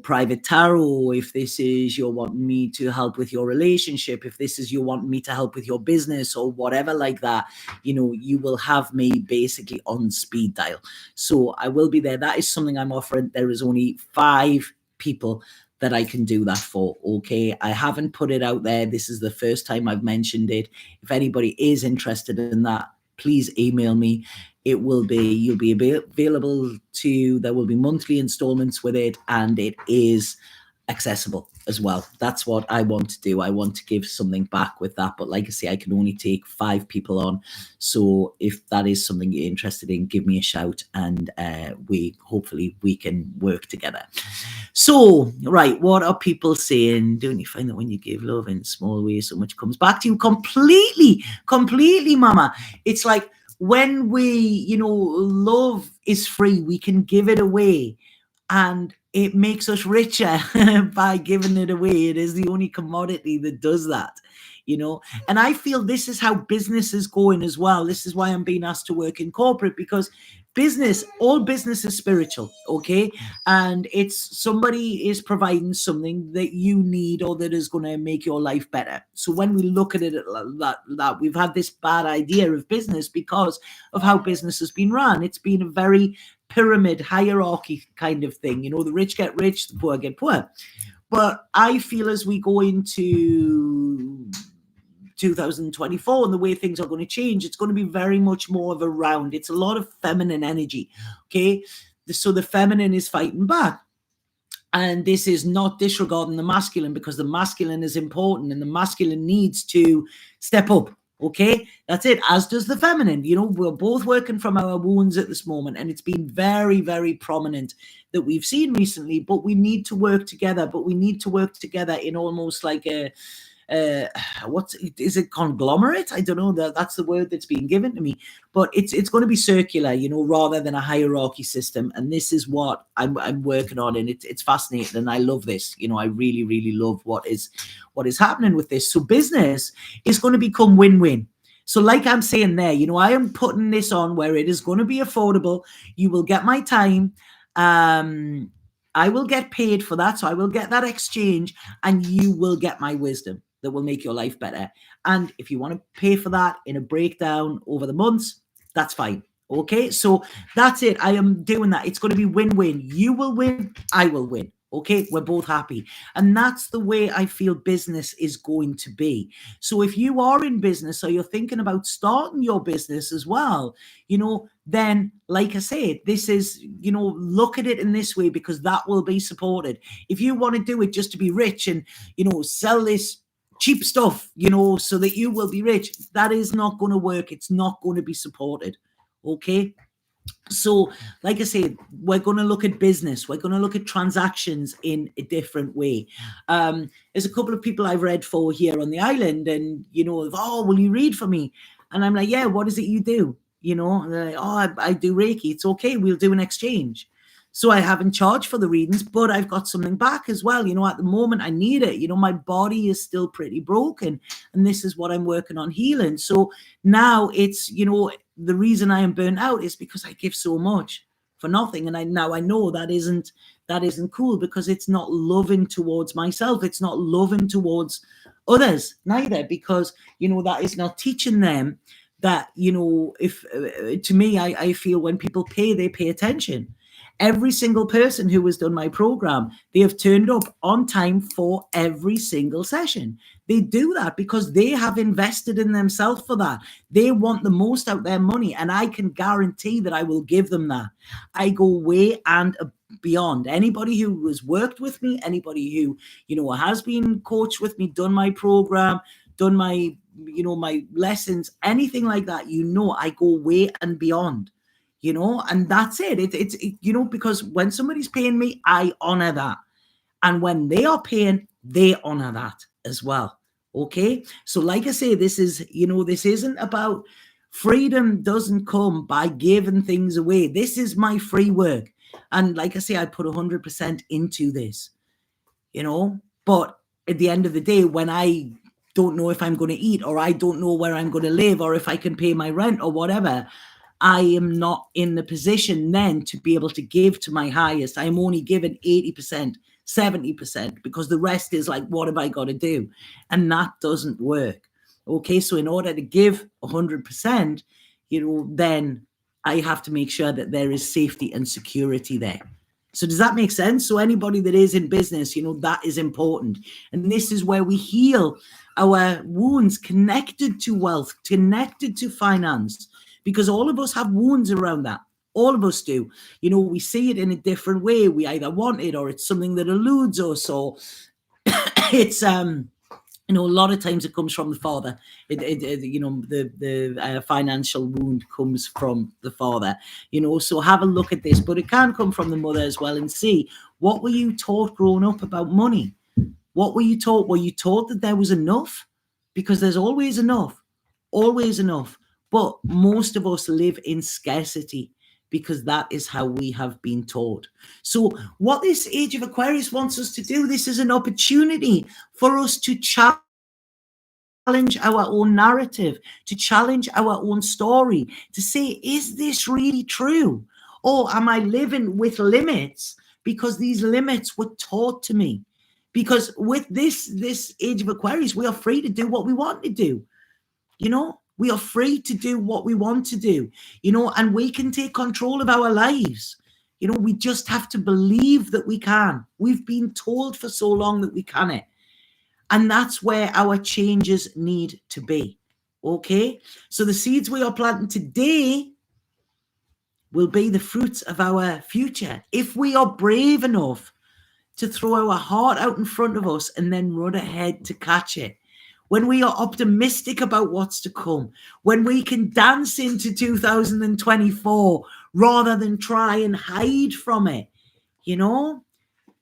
A: private tarot, if this is you're wanting me to help with your relationship, if this is you wanting me to help with your business or whatever like that, you will have me basically on speed dial. So I will be there. That is something I'm offering. There is only 5 people that I can do that for. Okay. I haven't put it out there. This is the first time I've mentioned it. If anybody is interested in that, please email me. You'll be available there will be monthly installments with it, and it is accessible as well. That's what I want to do. I want to give something back with that. But like I say, I can only take 5 people on. So if that is something you're interested in, give me a shout, and hopefully we can work together. So, right, what are people saying? Don't you find that when you give love in small ways, so much comes back to you? Completely, mama. It's like when we, love is free, we can give it away. And it makes us richer by giving it away. It is the only commodity that does that, And I feel this is how business is going as well. This is why I'm being asked to work in corporate, because all business is spiritual, okay? And it's somebody is providing something that you need or that is going to make your life better. So when we look at it that we've had this bad idea of business because of how business has been run. It's been a very pyramid hierarchy kind of thing. The rich get rich, the poor get poor. But I feel as we go into 2024 and the way things are going to change, it's going to be very much more of a round. It's a lot of feminine energy. Okay. So the feminine is fighting back. And this is not disregarding the masculine, because the masculine is important and the masculine needs to step up. Okay, that's it. As does the feminine. We're both working from our wounds at this moment, and it's been very, very prominent that we've seen recently. But we need to work together. But we need to work together in almost like a is it conglomerate? I don't know. That's the word that's being given to me. But it's going to be circular, rather than a hierarchy system. And this is what I'm working on, and it's fascinating, and I love this. I really, really love what is happening with this. So business is going to become win-win. So like I'm saying there, I am putting this on where it is going to be affordable. You will get my time. I will get paid for that. So I will get that exchange, and you will get my wisdom that will make your life better. And if you want to pay for that in a breakdown over the months, that's fine. Okay, so that's it. I am doing that. It's going to be win-win. You will win, I will win. Okay, we're both happy. And that's the way I feel business is going to be. So if you are in business or you're thinking about starting your business as well, then like I said, this is, look at it in this way, because that will be supported. If you want to do it just to be rich and, sell this cheap stuff, so that you will be rich, that is not going to work. It's not going to be supported. Okay. So, like I said, we're going to look at business. We're going to look at transactions in a different way. There's a couple of people I've read for here on the island, and, oh, will you read for me? And I'm like, yeah, what is it you do? And they're like, oh, I do Reiki. It's okay. We'll do an exchange. So I haven't charged for the readings, but I've got something back as well. At the moment I need it. My body is still pretty broken, and this is what I'm working on healing. So now it's, the reason I am burnt out is because I give so much for nothing. And I know that isn't cool, because it's not loving towards myself. It's not loving towards others neither, because, that is not teaching them that, if to me, I feel when people pay, they pay attention. Every single person who has done my program, they have turned up on time for every single session. They do that because they have invested in themselves for that. They want the most out their money, and I can guarantee that I will give them that. I go way and beyond. Anybody who has worked with me, anybody who, has been coached with me, done my program, done my, my lessons, anything like that, I go way and beyond. And that's it. It's because when somebody's paying me, I honor that. And when they are paying, they honor that as well. Okay. So like I say, this is, this isn't about freedom. Doesn't come by giving things away. This is my free work. And like I say, I put 100% into this, but at the end of the day, when I don't know if I'm going to eat, or I don't know where I'm going to live, or if I can pay my rent or whatever, I am not in the position then to be able to give to my highest. I'm only given 80%, 70%, because the rest is like, what have I got to do? And that doesn't work. Okay, so in order to give 100%, then I have to make sure that there is safety and security there. So does that make sense? So anybody that is in business, that is important. And this is where we heal our wounds connected to wealth, connected to finance, because all of us have wounds around that. All of us do. We see it in a different way. We either want it, or it's something that eludes us, or it's a lot of times it comes from the father. The financial wound comes from the father. So have a look at this, but it can come from the mother as well, and see, what were you taught growing up about money? What were you taught? Were you taught that there was enough? Because there's always enough, always enough. But most of us live in scarcity, because that is how we have been taught. So what this Age of Aquarius wants us to do, this is an opportunity for us to challenge our own narrative, to challenge our own story, to say, is this really true? Or am I living with limits because these limits were taught to me? Because with this Age of Aquarius, we are free to do what we want to do. We are free to do what we want to do, and we can take control of our lives. We just have to believe that we can. We've been told for so long that we can it. And that's where our changes need to be. Okay? So the seeds we are planting today will be the fruits of our future. If we are brave enough to throw our heart out in front of us and then run ahead to catch it. When we are optimistic about what's to come, when we can dance into 2024 rather than try and hide from it,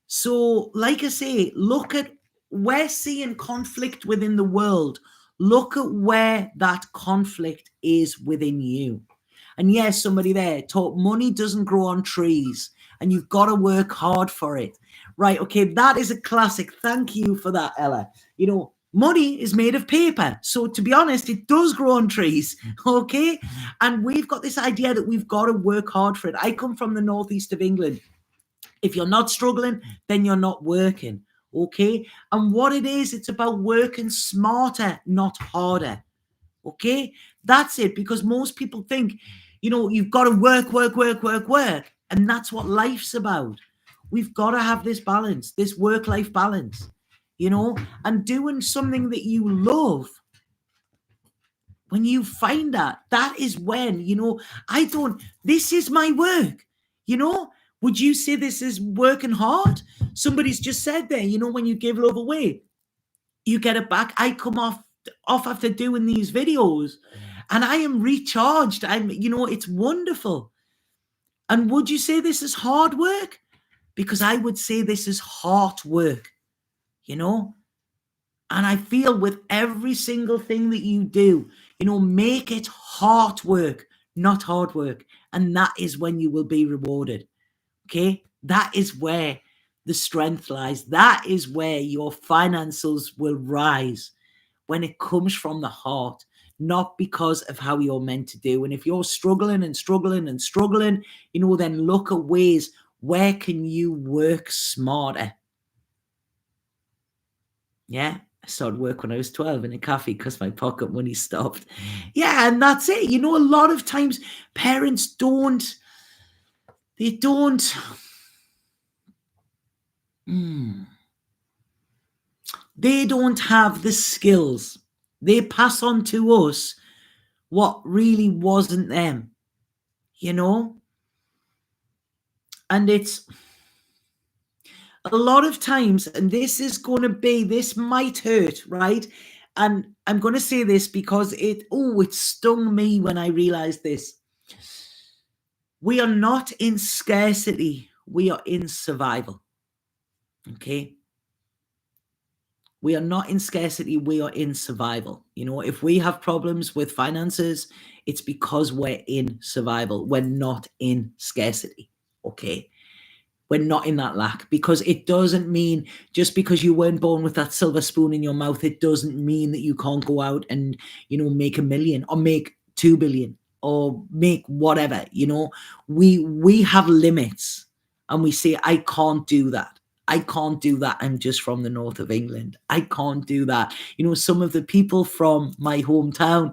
A: So, like I say, look at, we're seeing conflict within the world. Look at where that conflict is within you. And yes, somebody there taught money doesn't grow on trees and you've got to work hard for it. Right, okay, that is a classic. Thank you for that, Ella. Money is made of paper. So to be honest, it does grow on trees, okay? And we've got this idea that we've got to work hard for it. I come from the northeast of England. If you're not struggling, then you're not working, okay? And what it is, it's about working smarter, not harder, okay? That's it, because most people think, you've got to work. And that's what life's about. We've got to have this balance, this work-life balance, and doing something that you love. When you find that is when, this is my work, Would you say this is working hard? Somebody's just said there, when you give love away, you get it back. I come off after doing these videos and I am recharged. It's wonderful. And would you say this is hard work? Because I would say this is hard work, And I feel with every single thing that you do, make it hard work, not hard work. And that is when you will be rewarded. Okay, that is where the strength lies. That is where your finances will rise, when it comes from the heart, not because of how you're meant to do. And if you're struggling, then look at ways, where can you work smarter? Yeah, I started work when I was 12 in a cafe because my pocket money stopped. Yeah, and that's it. A lot of times parents they don't have the skills. They pass on to us what really wasn't them, And it's a lot of times, and this might hurt, right? And I'm going to say this because it stung me when I realized this. We are not in scarcity. We are in survival. Okay? We are not in scarcity. We are in survival. If we have problems with finances, it's because we're in survival. We're not in scarcity. Okay? We're not in that lack, because it doesn't mean, just because you weren't born with that silver spoon in your mouth, it doesn't mean that you can't go out and, make 1 million or make 2 billion or make whatever. We have limits, and we say, I can't do that. I can't do that. I'm just from the north of England. I can't do that. Some of the people from my hometown,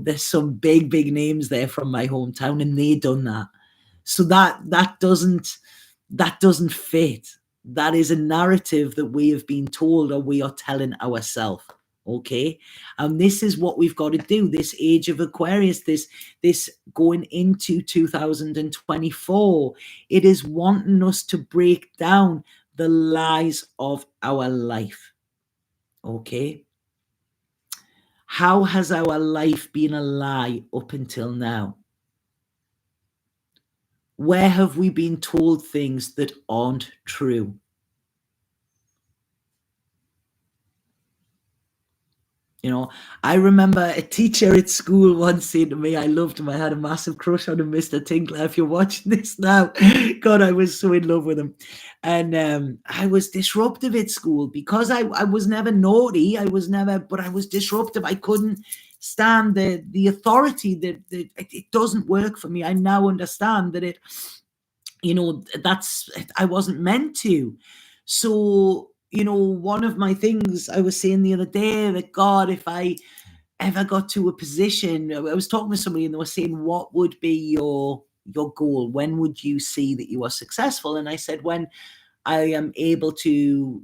A: there's some big, big names there from my hometown, and they done that. So that doesn't fit. That is a narrative that we have been told, or we are telling ourselves. Okay, and this is what we've got to do. This age of Aquarius, this going into 2024, it is wanting us to break down the lies of our life. Okay, how has our life been a lie up until now? Where have we been told things that aren't true? I remember a teacher at school once saying to me, I loved him, I had a massive crush on him, Mr. Tinkler. If you're watching this now, God, I was so in love with him. And I was disruptive at school because I was never naughty. But I was disruptive. I couldn't stand the authority that it doesn't work for me. I now understand that I wasn't meant to. So, one of my things I was saying the other day, that God, if I ever got to a position, I was talking to somebody and they were saying, what would be your goal? When would you see that you are successful? And I said, when I am able to,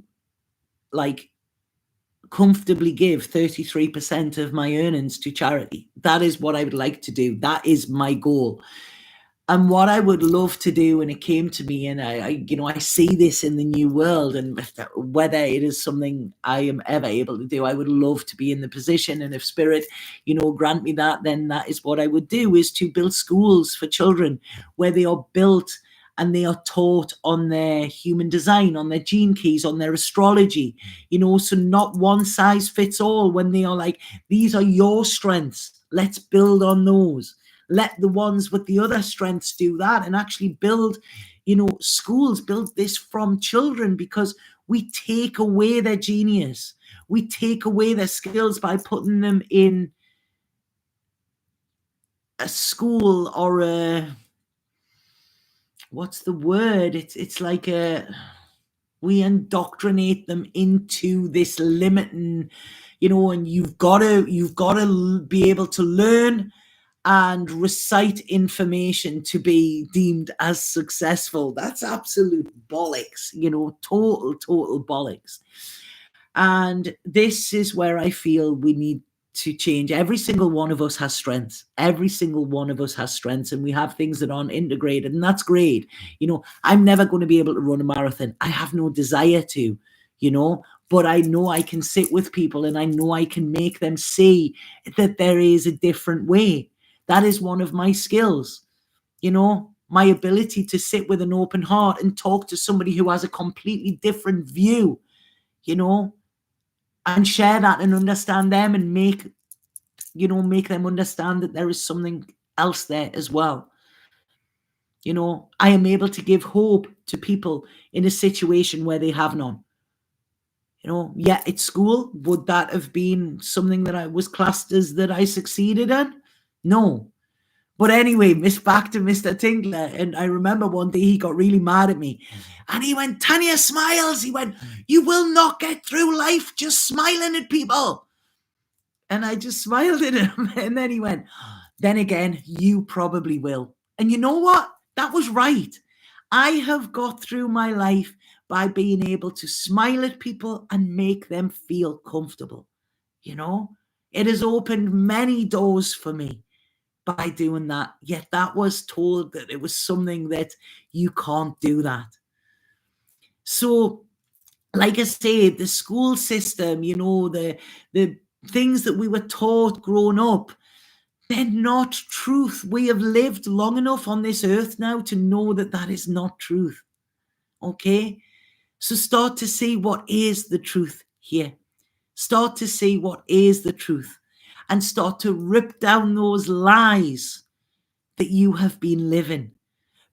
A: like, comfortably give 33% of my earnings to charity. That is what I would like to do. That is my goal. And what I would love to do, and it came to me, and I see this in the new world, and whether it is something I am ever able to do, I would love to be in the position. And if Spirit, grant me that, then that is what I would do, is to build schools for children where they are built and they are taught on their human design, on their gene keys, on their astrology, so not one size fits all. When they are like, these are your strengths, let's build on those. Let the ones with the other strengths do that, and actually build, schools, build this from children, because we take away their genius. We take away their skills by putting them in a school or what's the word? It's like we indoctrinate them into this limiting, and you've got to be able to learn and recite information to be deemed as successful. That's absolute bollocks, total bollocks. And this is where I feel we need to change. Every single one of us has strengths. Every single one of us has strengths, and we have things that aren't integrated, and that's great. I'm never going to be able to run a marathon. I have no desire to, but I know I can sit with people, and I know I can make them see that there is a different way. That is one of my skills, my ability to sit with an open heart and talk to somebody who has a completely different view, and share that and understand them, and make them understand that there is something else there as well. I am able to give hope to people in a situation where they have none. At school, would that have been something that I was classed as that I succeeded in? No. But anyway, back to Mr. Tinkler. And I remember one day he got really mad at me. And he went, Tanya smiles. He went, you will not get through life just smiling at people. And I just smiled at him. And then he went, then again, you probably will. And you know what? That was right. I have got through my life by being able to smile at people and make them feel comfortable. It has opened many doors for me by doing that. Yet that was told that it was something that you can't do that. So, like I say, the school system, the things that we were taught growing up, they're not truth. We have lived long enough on this earth now to know that that is not truth. Okay? So start to see what is the truth here. Start to see what is the truth, and start to rip down those lies that you have been living.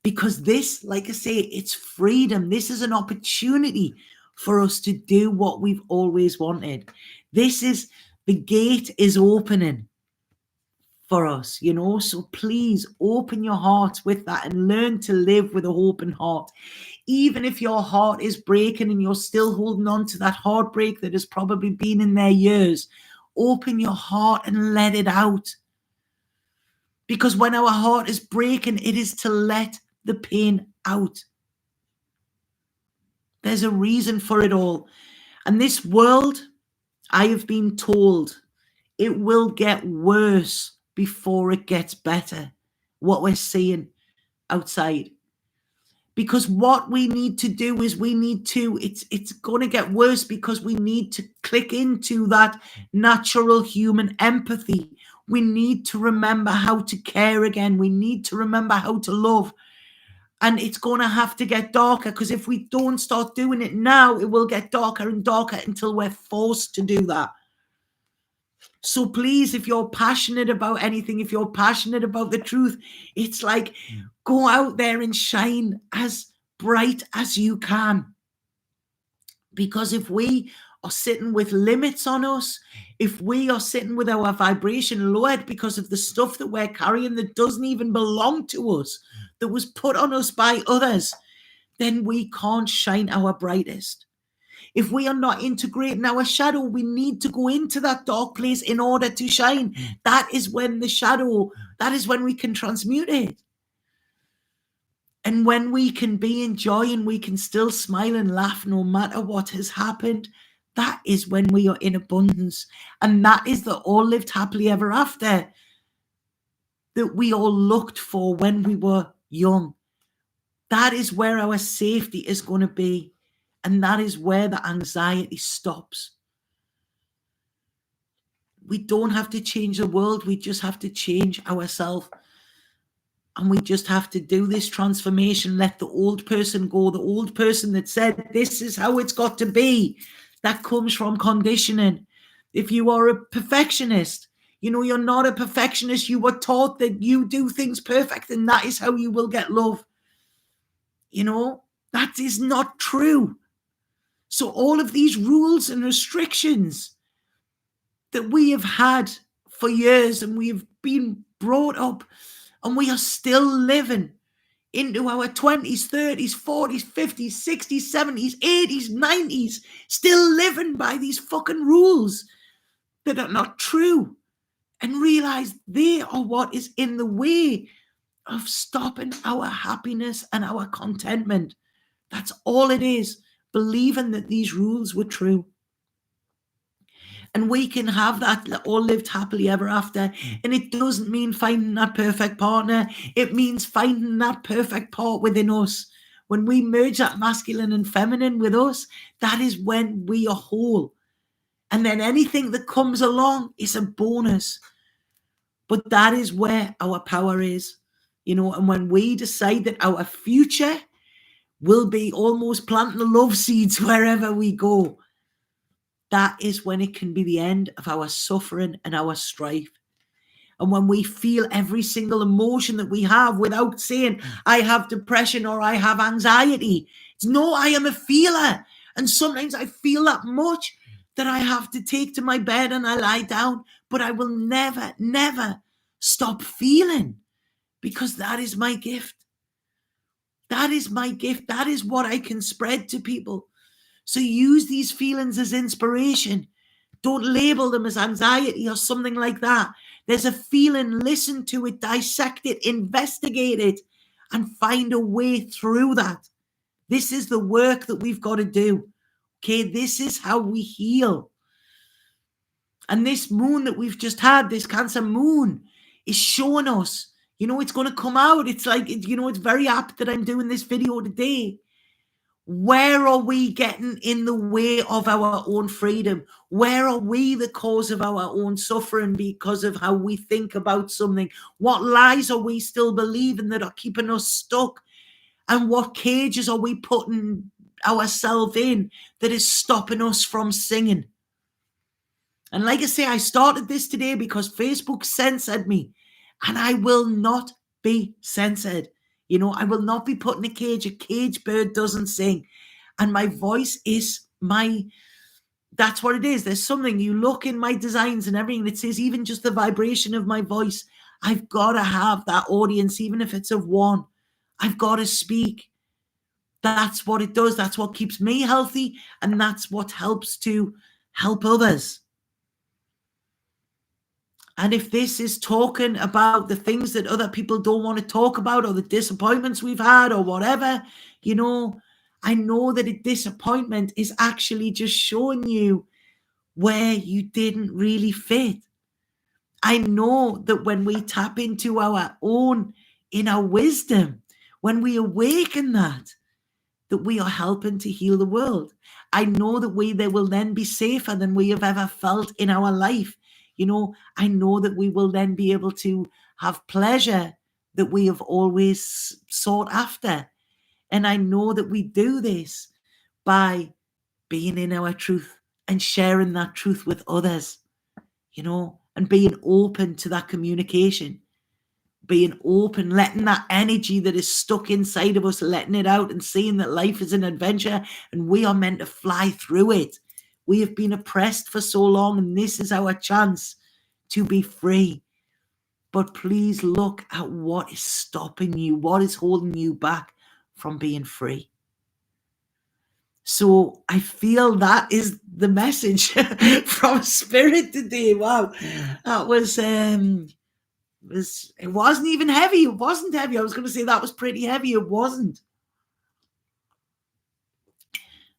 A: Because this, like I say, it's freedom. This is an opportunity for us to do what we've always wanted. The gate is opening for us, so please open your hearts with that and learn to live with a open heart. Even if your heart is breaking and you're still holding on to that heartbreak that has probably been in there years, open your heart and let it out. Because when our heart is breaking, it is to let the pain out. There's a reason for it all. And this world, I have been told, it will get worse before it gets better, what we're seeing outside. Because what we need to do is it's going to get worse because we need to click into that natural human empathy. We need to remember how to care again. We need to remember how to love. And it's going to have to get darker, because if we don't start doing it now, it will get darker and darker until we're forced to do that. So please, if you're passionate about anything, if you're passionate about the truth, it's like, go out there and shine as bright as you can. Because if we are sitting with limits on us, if we are sitting with our vibration lowered because of the stuff that we're carrying that doesn't even belong to us, that was put on us by others, then we can't shine our brightest. If we are not integrating our shadow, we need to go into that dark place in order to shine. That is when we can transmute it. And when we can be in joy and we can still smile and laugh no matter what has happened, that is when we are in abundance. And that is the all lived happily ever after that we all looked for when we were young. That is where our safety is going to be. And that is where the anxiety stops. We don't have to change the world. We just have to change ourselves. And we just have to do this transformation. Let the old person go. The old person that said, this is how it's got to be. That comes from conditioning. If you are a perfectionist, you're not a perfectionist. You were taught that you do things perfect and that is how you will get love. That is not true. So all of these rules and restrictions that we have had for years, and we've been brought up, and we are still living into our 20s, 30s, 40s, 50s, 60s, 70s, 80s, 90s, still living by these fucking rules that are not true, and realize they are what is in the way of stopping our happiness and our contentment. That's all it is. Believing that these rules were true. And we can have that all lived happily ever after. And it doesn't mean finding that perfect partner. It means finding that perfect part within us. When we merge that masculine and feminine with us, that is when we are whole. And then anything that comes along is a bonus. But that is where our power is. And when we decide that our future will be almost planting the love seeds wherever we go, that is when it can be the end of our suffering and our strife. And when we feel every single emotion that we have without saying, I have depression or I have anxiety. It's no, I am a feeler. And sometimes I feel that much that I have to take to my bed and I lie down. But I will never, never stop feeling, because that is my gift. That is my gift. That is what I can spread to people. So use these feelings as inspiration. Don't label them as anxiety or something like that. There's a feeling, listen to it, dissect it, investigate it, and find a way through that. This is the work that we've got to do. Okay, this is how we heal. And this moon that we've just had, this Cancer moon, is showing us, it's going to come out. It's like, it's very apt that I'm doing this video today. Where are we getting in the way of our own freedom? Where are we the cause of our own suffering because of how we think about something? What lies are we still believing that are keeping us stuck? And what cages are we putting ourselves in that is stopping us from singing? And like I say, I started this today because Facebook censored me, and I will not be censored. You know, I will not be put in a cage. A cage bird doesn't sing. And my voice is that's what it is. There's something, you look in my designs and everything, it says even just the vibration of my voice, I've got to have that audience, even if it's of one. I've got to speak. That's what it does. That's what keeps me healthy. And that's what helps to help others. And if this is talking about the things that other people don't want to talk about, or the disappointments we've had, or whatever, you know, I know that a disappointment is actually just showing you where you didn't really fit. I know that when we tap into our own inner wisdom, when we awaken that we are helping to heal the world. I know that they will then be safer than we have ever felt in our life. You know, I know that we will then be able to have pleasure that we have always sought after. And I know that we do this by being in our truth and sharing that truth with others, you know, and being open to that communication, being open, letting that energy that is stuck inside of us, letting it out and seeing that life is an adventure and we are meant to fly through it. We have been oppressed for so long, and this is our chance to be free. But please look at what is stopping you, what is holding you back from being free. So I feel that is the message from Spirit today. Wow, that was it wasn't even heavy. It wasn't heavy. I was going to say that was pretty heavy. It wasn't.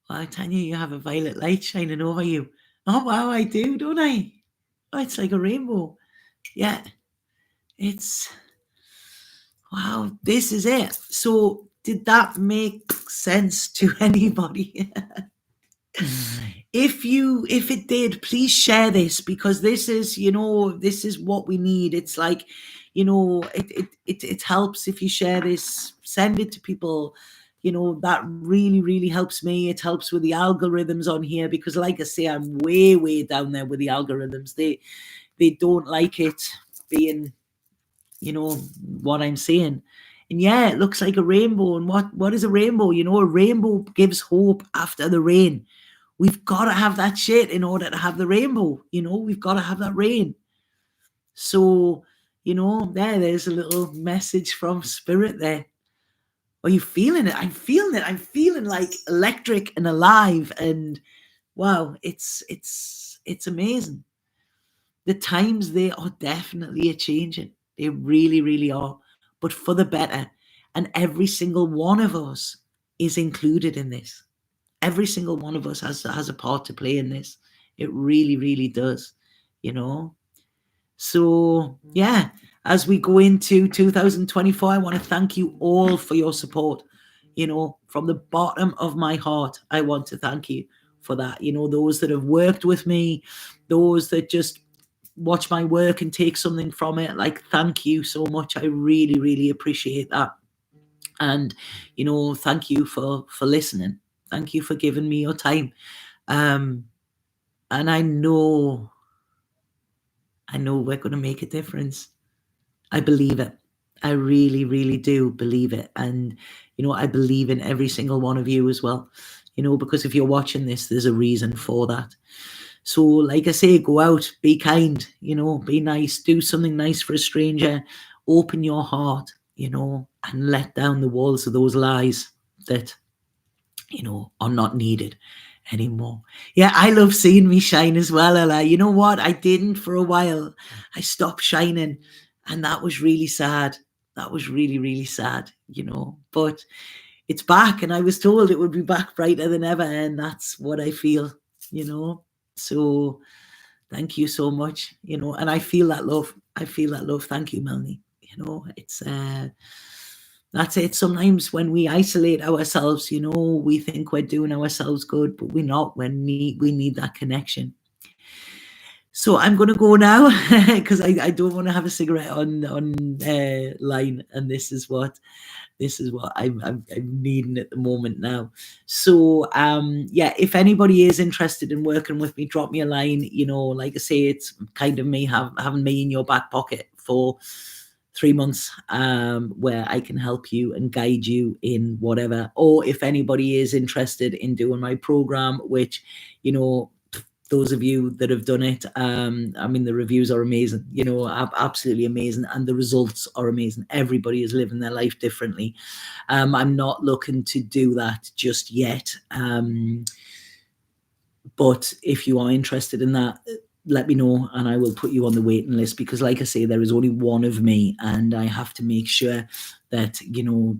A: Well, Tanya, you have a violet light shining over you. Oh wow, I do, don't I? Oh, it's like a rainbow. Yeah, it's wow. This is it. So did that make sense to anybody? If it did, please share this, because this is, you know, this is what we need. It's like, you know, it helps if you share this, send it to people, you know, that really, really helps me. It helps with the algorithms on here, because like I say, I'm way down there with the algorithms. They don't like it being, you know, what I'm saying. And yeah, it looks like a rainbow. And what is a rainbow? You know, a rainbow gives hope after the rain. We've got to have that shit in order to have the rainbow. You know, we've got to have that rain. So, you know, there's a little message from Spirit there. Are you feeling it? I'm feeling it. I'm feeling like electric and alive. And wow, it's amazing. The times, they are definitely a changing. They really, really are. But for the better. And every single one of us is included in this. Every single one of us has a part to play in this. It really, really does, you know. So, yeah, as we go into 2024, I want to thank you all for your support. You know, from the bottom of my heart, I want to thank you for that. You know, those that have worked with me, those that just watch my work and take something from it, like, thank you so much. I really, really appreciate that. And, you know, thank you for listening. Thank you for giving me your time. And I know we're going to make a difference. I believe it. I really, really do believe it. And, you know, I believe in every single one of you as well, you know, because if you're watching this, there's a reason for that. So, like I say, go out, be kind, you know, be nice, do something nice for a stranger, open your heart, you know, and let down the walls of those lies that, you know, are not needed anymore. Yeah, I love seeing me shine as well, Ella. You know what? I didn't for a while. I stopped shining, and that was really sad. That was really, really sad, you know. But it's back, and I was told it would be back brighter than ever, and that's what I feel, you know. So thank you so much, you know, and I feel that love. I feel that love. Thank you, Melanie. You know, it's that's it. Sometimes when we isolate ourselves, you know, we think we're doing ourselves good, but we're not. We need that connection. So I'm going to go now because I don't want to have a cigarette on line, and this is what I'm needing at the moment now. So yeah, if anybody is interested in working with me, drop me a line. You know, like I say, it's kind of me having me in your back pocket for 3 months where I can help you and guide you in whatever. Or if anybody is interested in doing my program, which, you know, those of you that have done it, I mean, the reviews are amazing, you know, absolutely amazing, and the results are amazing. Everybody is living their life differently. I'm not looking to do that just yet, but if you are interested in that, let me know and I will put you on the waiting list, because like I say, there is only one of me and I have to make sure that, you know,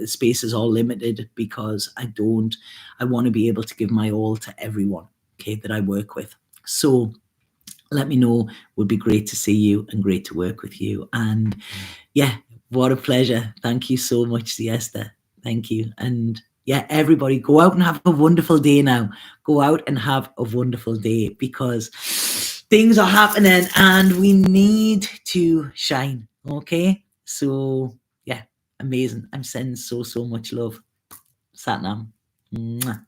A: spaces are limited, because I want to be able to give my all to everyone, okay, that I work with. So let me know. Would be great to see you and great to work with you. And yeah, what a pleasure. Thank you so much, Siesta. Thank you. And yeah, everybody go out and have a wonderful day now. Go out and have a wonderful day, because things are happening and we need to shine. Okay. So yeah, amazing. I'm sending so much love. Satnam. Mwah.